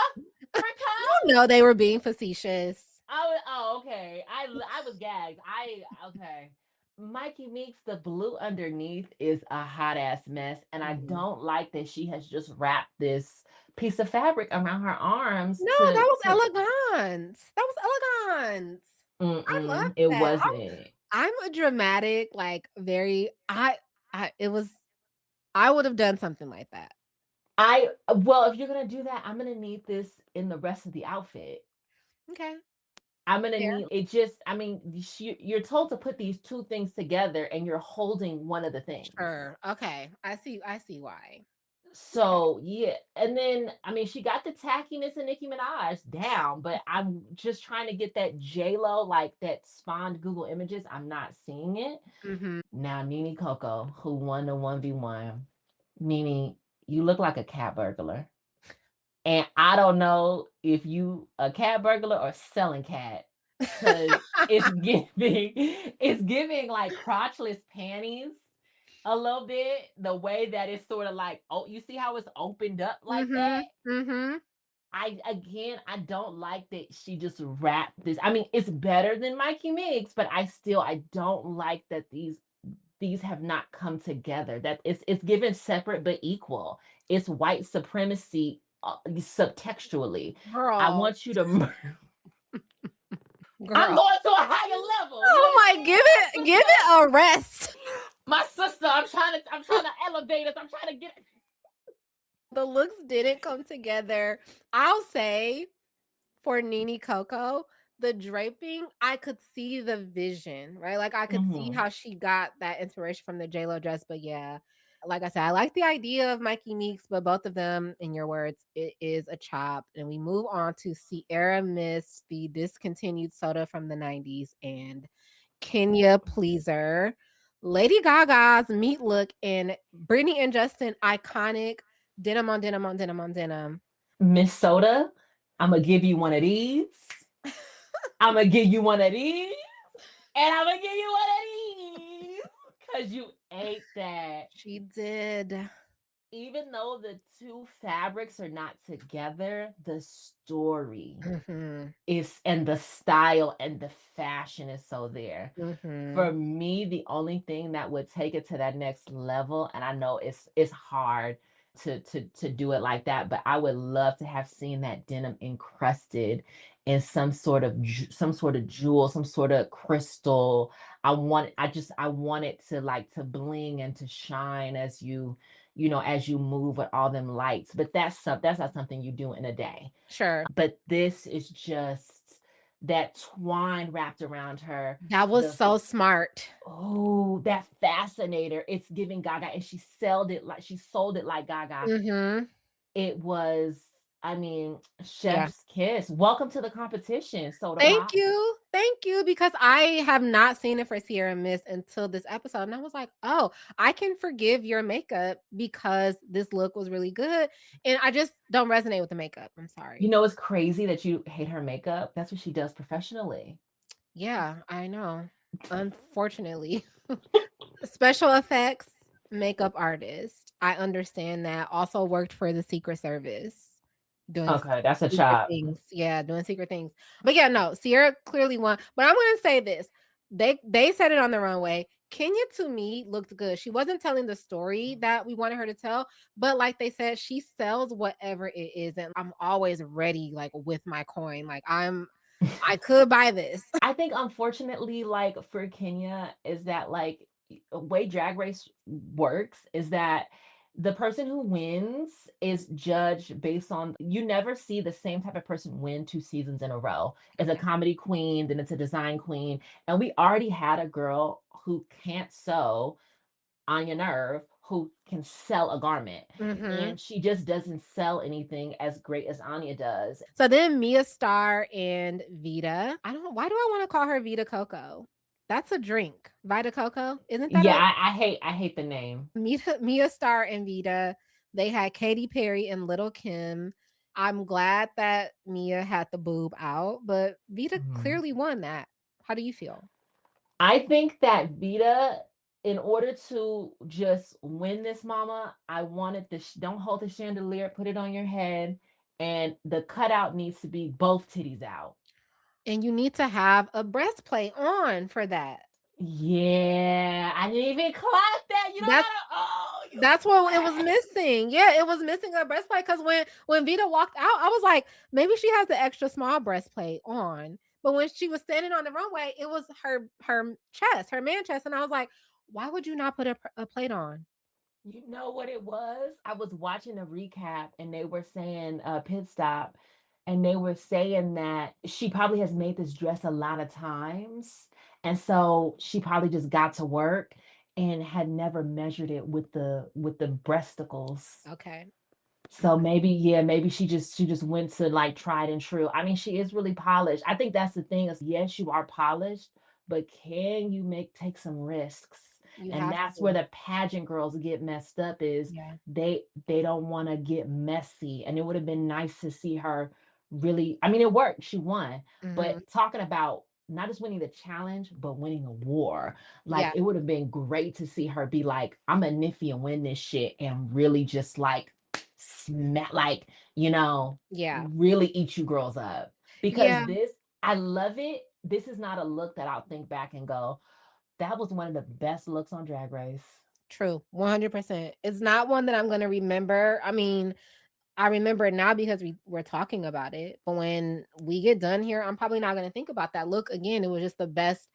Africa? You know they were being facetious. Oh, okay. I was gagged. Okay. Mikey Meeks, the blue underneath is a hot ass mess, and I Mhm. don't like that she has just wrapped this piece of fabric around her arms No, that to was to elegant. That was elegant. I love it that. wasn't. I'm a dramatic, like very I it was I would have done something like that. Well, if you're gonna do that, I'm gonna need this in the rest of the outfit. Okay. I'm gonna Fair. need it. Just, I mean, you're told to put these two things together, and you're holding one of the things. Sure. Okay. I see why. Okay. So yeah, and then I mean, she got the tackiness of Nicki Minaj down, but I'm just trying to get that J Lo, like that spawned Google Images. I'm not seeing it Mhm. now. Nene Coco, who won the 1v1. Nene, you look like a cat burglar, and I don't know if you a cat burglar or selling cat, cause it's giving it's giving like crotchless panties a little bit, the way that it's sort of like, oh, you see how it's opened up like that? Mhm. Mhm. I don't like that she just wrapped this. I mean, it's better than Mikey Mix, but I don't like that these have not come together. That it's given separate but equal. It's white supremacy subtextually. I Girl. want you to I'm Girl. going to a higher level. You Oh my, understand, my give sister? it a rest. My sister, I'm trying to elevate us. I'm trying to get The looks didn't come together. I'll say for Nene Coco, the draping, I could see the vision, right? Like I could see Mhm. how she got that inspiration from the JLo dress. But yeah, like I said, I like the idea of Mikey Meeks, but both of them, in your words, it is a chop. And we move on to Sierra Mist, the discontinued soda from the 90s, and Kenya Pleaser. Lady Gaga's meat look and Brittany and Justin iconic denim on denim on denim on denim. Miss Soda, I'm gonna give you one of these. I'm gonna give you one of these, and I'm gonna give you one of these because you ate that. She did. Even though the two fabrics are not together, the story Mhm. is, and the style and the fashion is so there. For Mhm. me, the only thing that would take it to that next level, and I know it's hard to do it like that, but I would love to have seen that denim encrusted in some sort of jewel, some sort of crystal. I want it to like to bling and to shine as as you move with all them lights. But that's not something you do in a day. Sure. But this is just that twine wrapped around her, That was the so smart. oh, that fascinator. It's giving Gaga, and she sold it like Gaga. Mhm. It was, I mean, Yeah. chef's kiss. Welcome to the competition, Soda Thank Pop. you. Thank you, because I have not seen it for Sierra Mist until this episode, and I was like, "Oh, I can forgive your makeup because this look was really good," and I just don't resonate with the makeup. I'm You sorry. know, it's crazy that you hate her makeup. That's what she does professionally. Yeah, I know. Unfortunately. Special effects makeup artist. I understand that. Also worked for the Secret Service doing Okay, that's a secret chop. things. Yeah, doing secret things. But yeah, no, Sierra clearly won. But I'm gonna say this. They said it on the runway. Kenya to me looked good. She wasn't telling the story that we wanted her to tell, but like they said, she sells whatever it is. And I'm always ready, like with my coin. Like I could buy this. I think unfortunately, like for Kenya, is that like way Drag Race works is that the person who wins is judged based on, you never see the same type of person win 2 seasons in a row. It's a Okay. comedy queen, then it's a design queen. And we already had a girl who can't sew, Anya Nerve, who can sell a garment. Mhm. And she just doesn't sell anything as great as Anya does. So then Mia Star and Vita. I don't why do I want to call her Vita Coco? That's a drink. Vita Coco? Isn't that Yeah, a I hate the name. Mia Star and Vita? They had Katy Perry and Little Kim. I'm glad that Mia had the boob out, but Vita Mhm. clearly won that. How do you feel? I think that Vita, in order to just win this, mama, I wanted the don't hold the chandelier, put it on your head, and the cutout needs to be both titties out. And you need to have a breastplate on for that. Yeah, I didn't even clock that. You don't That's gotta. Oh, you That's what it was flex. missing. Yeah, it was missing a breastplate because when Vita walked out, I was like, maybe she has the extra small breastplate on. But when she was standing on the runway, it was her chest, her man chest, and I was like, why would you not put a plate on? You know what it was? I was watching a recap and they were saying pit stop. and they were saying that she probably has made this dress a lot of times, and so she probably just got to work and had never measured it with the breasticles. Okay. So maybe, yeah, maybe she just went to like tried and true. I mean, she is really polished. I think that's the thing is yes, you are polished, but can you make take some risks? You And have that's where to. the pageant girls get messed up is Yeah. they don't want to get messy. And it would have been nice to see her really, I mean, it worked. She won. But Mhm. talking about not just winning the challenge, but winning a war. Like Yeah. it would have been great to see her be like, I'm a Nifty and win this shit and really just like smack like, Yeah. really eat you girls up. Because Yeah. this, I love it. This is not a look that I'll think back and go, that was one of the best looks on Drag Race. True. 100%. It's not one that I'm gonna remember. I mean, I remember it now because we're talking about it, but when we get done here, I'm probably not gonna think about that look again. It was just the best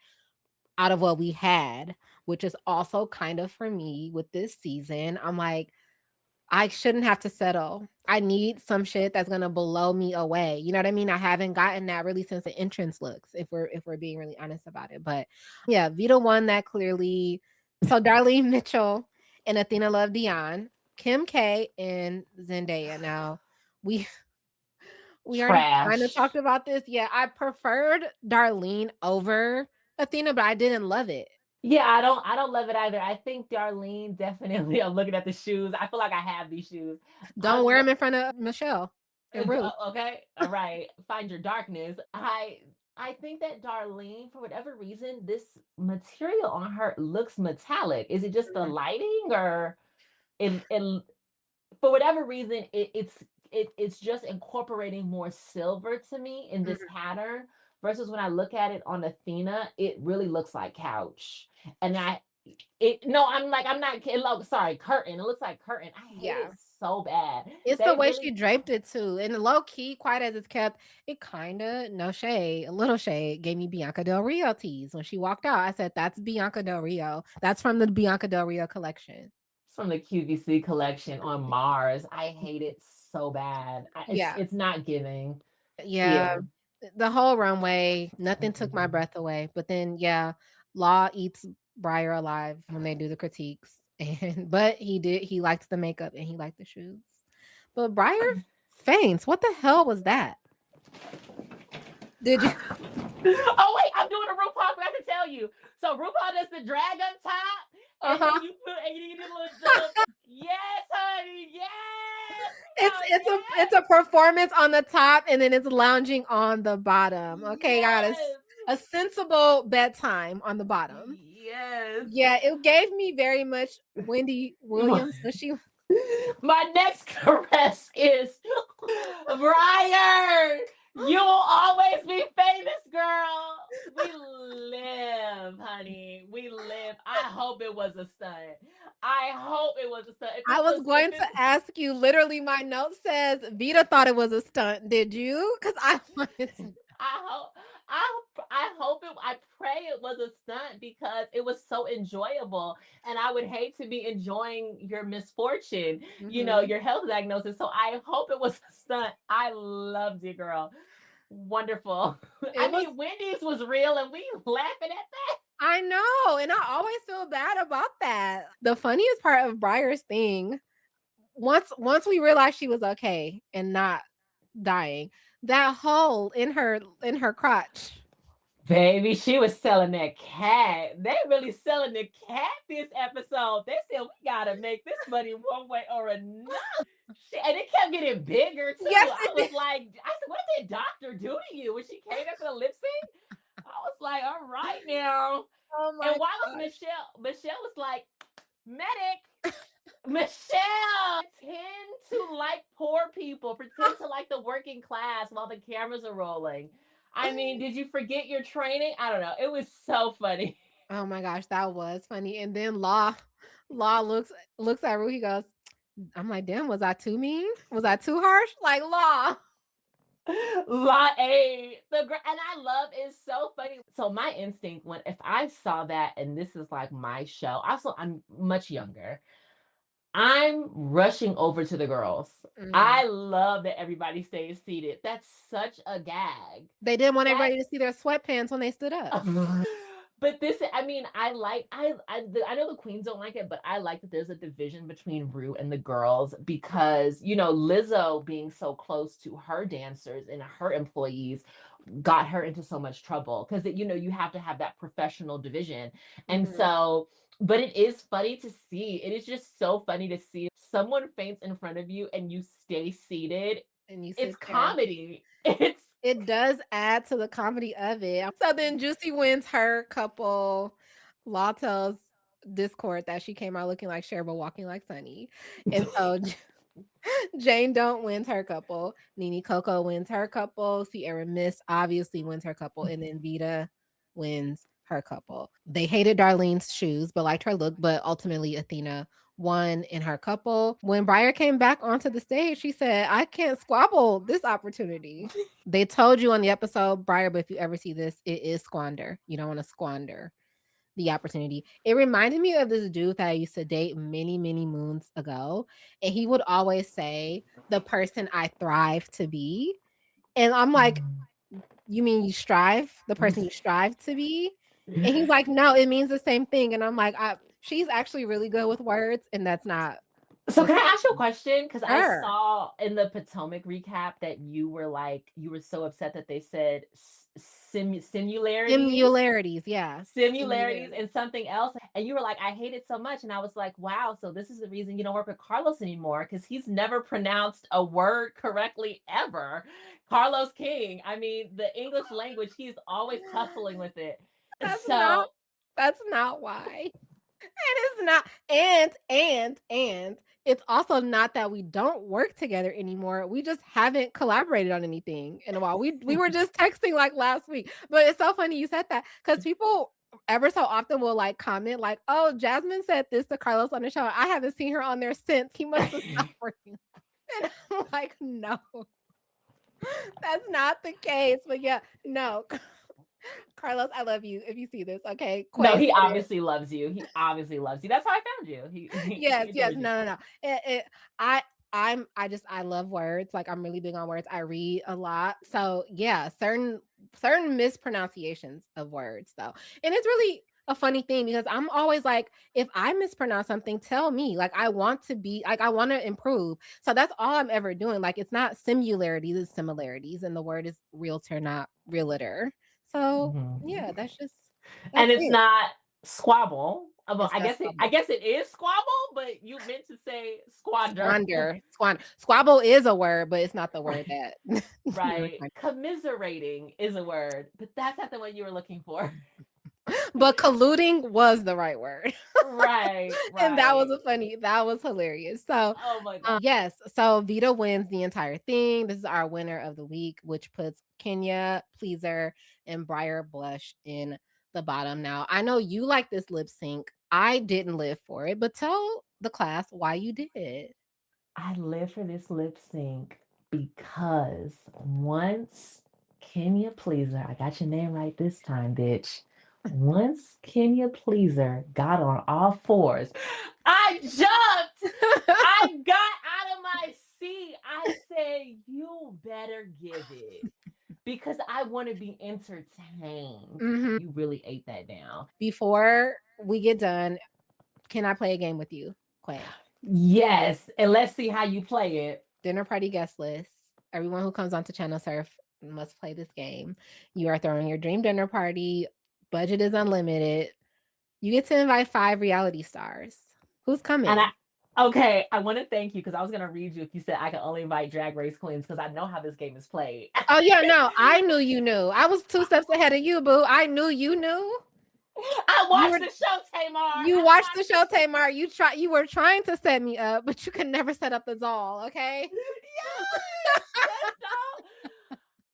out of what we had, which is also kind of for me with this season. I'm like, I shouldn't have to settle. I need some shit that's gonna blow me away. You know what I mean? I haven't gotten that really since the entrance looks, if we're being really honest about it. But yeah, Vita won that clearly. So Darlene Mitchell and Athena Love Dion, Kim K and Zendaya. Now we we already kind of talked Trash. about this. Yeah, I preferred Darlene over Athena, but I didn't love it. Yeah, I don't love it either. I think Darlene definitely I'm looking at the shoes. I feel like I have these shoes. Don't I wear love them in front of Michelle and Rue. okay. All right. Find your darkness. I think that Darlene, for whatever reason, this material on her looks metallic. Is it just the lighting or it for whatever reason it's just incorporating more silver to me in this Mhm. pattern versus when I look at it on Athena, it really looks like couch. And I it no, I'm like I'm not kidding. Look, sorry, curtain. It looks like curtain. I hate it Yeah. so bad. It's the They way she really draped it too, and low key, quiet as it's kept, it kinda no shade, a little shade, gave me Bianca Del Rio tease. When she walked out, I said, "That's Bianca Del Rio. That's from the Bianca Del Rio collection." it's from the QVC collection on Mars. I hate it so bad. It's Yeah, it's not giving. yeah, Yeah. the whole runway, nothing took my Mm-mm. breath away, but then, yeah, Law eats Briar alive when they do the critiques, and but he liked the makeup and he liked the shoes. But Briar faints, what the hell was that? Did you Oh wait, I'm doing a RuPaul. I forgot to tell you. So RuPaul does the drag up top, and then Uh-huh. you do the yes, honey, yes, girl, It's a performance on the top and then it's lounging on the bottom. Okay, got yes, a sensible bedtime on the bottom. yes, Yeah, it gave me very much Wendy yes. Williams when she My next caress is Briar. You will always be famous, girl. We live, honey. We live. I hope it was a stunt. I hope it was a stunt. If I it was was, if going to it, ask you, literally my note says Vita thought it was a stunt. Did you? Because I wanted to. I hope, I hope it. I pray it was a stunt because it was so enjoyable, and I would hate to be enjoying your misfortune, Mhm. your health diagnosis. So I hope it was a stunt. I loved it, girl. Wonderful. I It was mean, Wendy's was real, and we laughing at that. I know, and I always feel bad about that. The funniest part of Briar's thing, once we realized she was okay and not dying, that hole in her crotch. Baby, she was selling that cat. They really selling the cat this episode. They said we gotta make this money one way or another. And it kept getting bigger too. Yes, I it was did. like, I said, what did doctor do to you when she came after the lip sync? I was like, all right now. Oh And my why was gosh. Michelle? Michelle was like, medic. Michelle, pretend to like poor people, pretend to like the working class while the cameras are rolling. I mean, did you forget your training? I don't know. It was so funny. Oh my gosh, that was funny. And then Law looks at Ru. He goes, "I'm like, damn, was I too mean? Was I too harsh? Like Law." La A, and I love is so funny. So my instinct when if I saw that, and this is like my show. Also, I'm much younger. I'm rushing over to the girls. Mhm. I love that everybody stays seated. That's such a gag. They didn't want everybody to That's see their sweatpants when they stood up. but this, I mean, I like, I know the queens don't like it, but I like that there's a division between Rue and the girls because Lizzo being so close to her dancers and her employees got her into so much trouble because you have to have that professional division, and Mhm. so. But it is funny to see. It is just so funny to see someone faints in front of you and you stay seated. And you It's sit there. comedy. It's It does add to the comedy of it. So then Juicy wins her couple. Law tells Discord that she came out looking like Cher, but walking like Sunny. And so Jane Don't wins her couple. Nene Coco wins her couple. Sierra Miss obviously wins her couple. And then Vita wins her couple. They hated Darlene's shoes, but liked her look. But ultimately, Athena won in her couple. When Briar came back onto the stage, she said, I can't squabble this opportunity. They told you on the episode, Briar, but if you ever see this, it is squander. You don't want to squander the opportunity. It reminded me of this dude that I used to date many, many moons ago. And he would always say, the person I thrive to be. And I'm like, you mean you strive? The person you strive to be? And he's like, no, it means the same thing. And I'm like, she's actually really good with words, and that's not So the can I ask you a question? Because I sure. saw in the Potomac recap that you were so upset that they said similarities, Similarities, yeah. similarities, Similarities. and something else, and you were like, I hate it so much, and I was like, wow, so this is the reason you don't work with Carlos anymore because he's never pronounced a word correctly ever. Carlos King. I mean, the English language, he's always tussling with it. That's not So that's not why. It is not, and it's also not that we don't work together anymore. We just haven't collaborated on anything in a while. We were just texting like last week. But it's so funny you said that because people ever so often will like comment like, "Oh, Jasmine said this to Carlos on the show. I haven't seen her on there since. He must have stopped working." And I'm like, "No, that's not the case." But yeah, no, Carlos, I love you. If you see this, okay, no, Quay he said it. obviously loves you. He obviously loves you. That's how I found you. He Yes, yes. adored you. No, no, no. I I love words. Like I'm really big on words. I read a lot. So yeah, certain mispronunciations of words though. And it's really a funny thing because I'm always like, if I mispronounce something, tell me. Like I want to be like I want to improve. So that's all I'm ever doing. Like it's not similarities, it's similarities. And the word is realtor, not realtor. So Mhm. yeah, And that's it's it. not squabble. Well, It's just I guess it is squabble, but you meant to say squander. Squabble is a word, but it's not the word Right. that you're Right. trying. Commiserating is a word, but that's not the one you were looking for. But colluding was the right word. Right. And that was Right. that was hilarious. So, Oh my god. yes, so Vita wins the entire thing. This is our winner of the week, which puts Kenya, Pleaser, and Briar Blush in the bottom. Now, I know you like this lip sync. I didn't live for it, but tell the class why you did. I live for this lip sync because once Kenya Pleaser, I got your name right this time, bitch. Once Kenya Pleaser got on all fours, I jumped. I got out of my seat. I said, you better give it because I want to be entertained. Mhm. You really ate that down. Before we get done, can I play a game with you, Quay? Yes. And let's see how you play it. Dinner party guest list. Everyone who comes onto Channel Surf must play this game. You are throwing your dream dinner party. Budget is unlimited. You get to invite 5 reality stars. Who's And coming? okay, I want to thank you because I was going to read you if you said I can only invite drag race queens because I know how this game is played. Oh yeah, no, I knew you knew. I was 2 steps ahead of you, boo. I knew you knew. I You watched were the show, Tamar. you I watched the watched the show, show. Tamar. You were trying to set me up, but you could never set up the doll, okay? Yes, that's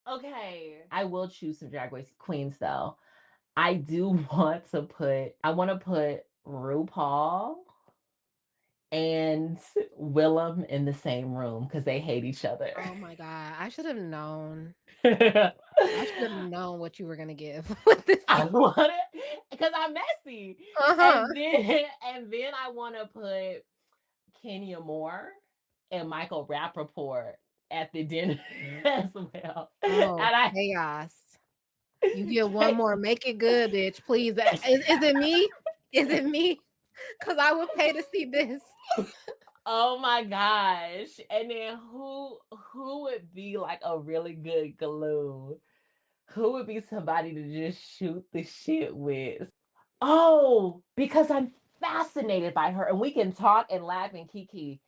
so. Okay, I will choose some drag race queens though. I do want to put. I want to put RuPaul and Willem in the same room because they hate each other. Oh my god, I should have known. I I should have known what you were gonna give with this game. want it because I'm messy, Uh-huh. and then I want to put Kenya Moore and Michael Rappaport at the dinner as well. Oh, And I chaos. You get one like, more. Make it good, bitch. Please. Is it me? Is it me? Because I would pay to see this. oh my gosh. And then who would be like a really good glue? Who would be somebody to just shoot the shit with? Oh, because I'm fascinated by her and we can talk and laugh and kiki.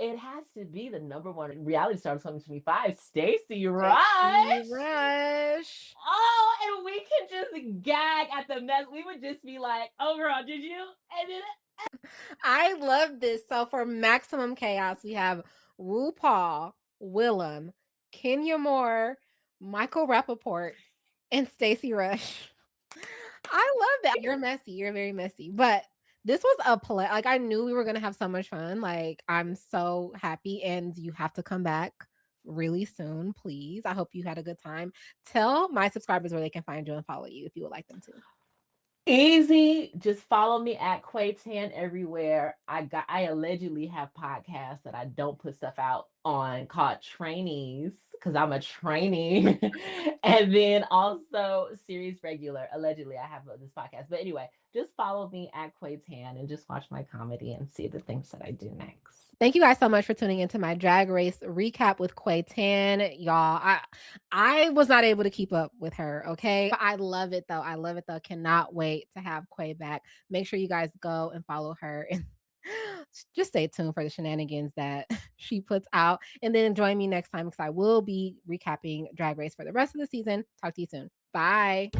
It has to be the number one reality star of 2025, Stacey Stacey Rush. Rush. Oh, and we can just gag at the mess. We would just be like, "Oh, girl, did you?" And then I love this. So for maximum chaos, we have RuPaul, Willem, Kenya Moore, Michael Rappaport, and Stacey Rush. I love that. You're messy. You're very messy. But this was a play. Like I knew we were gonna have so much fun. Like I'm so happy, and you have to come back really soon, please. I hope you had a good time. Tell my subscribers where they can find you and follow you if you would like them to. easy. Just follow me at Quei Tann everywhere. I allegedly have podcasts that I don't put stuff out on called trainees because I'm a trainee. And then also series regular. Allegedly, I have this podcast. But anyway, just follow me at Quei Tann and just watch my comedy and see the things that I do next. Thank you guys so much for tuning into my Drag Race recap with Quei Tann. Y'all, I was not able to keep up with her, okay? But I love it though. I love it though. Cannot wait to have Quei back. Make sure you guys go and follow her and just stay tuned for the shenanigans that she puts out. And then join me next time because I will be recapping Drag Race for the rest of the season. Talk to you soon. Bye.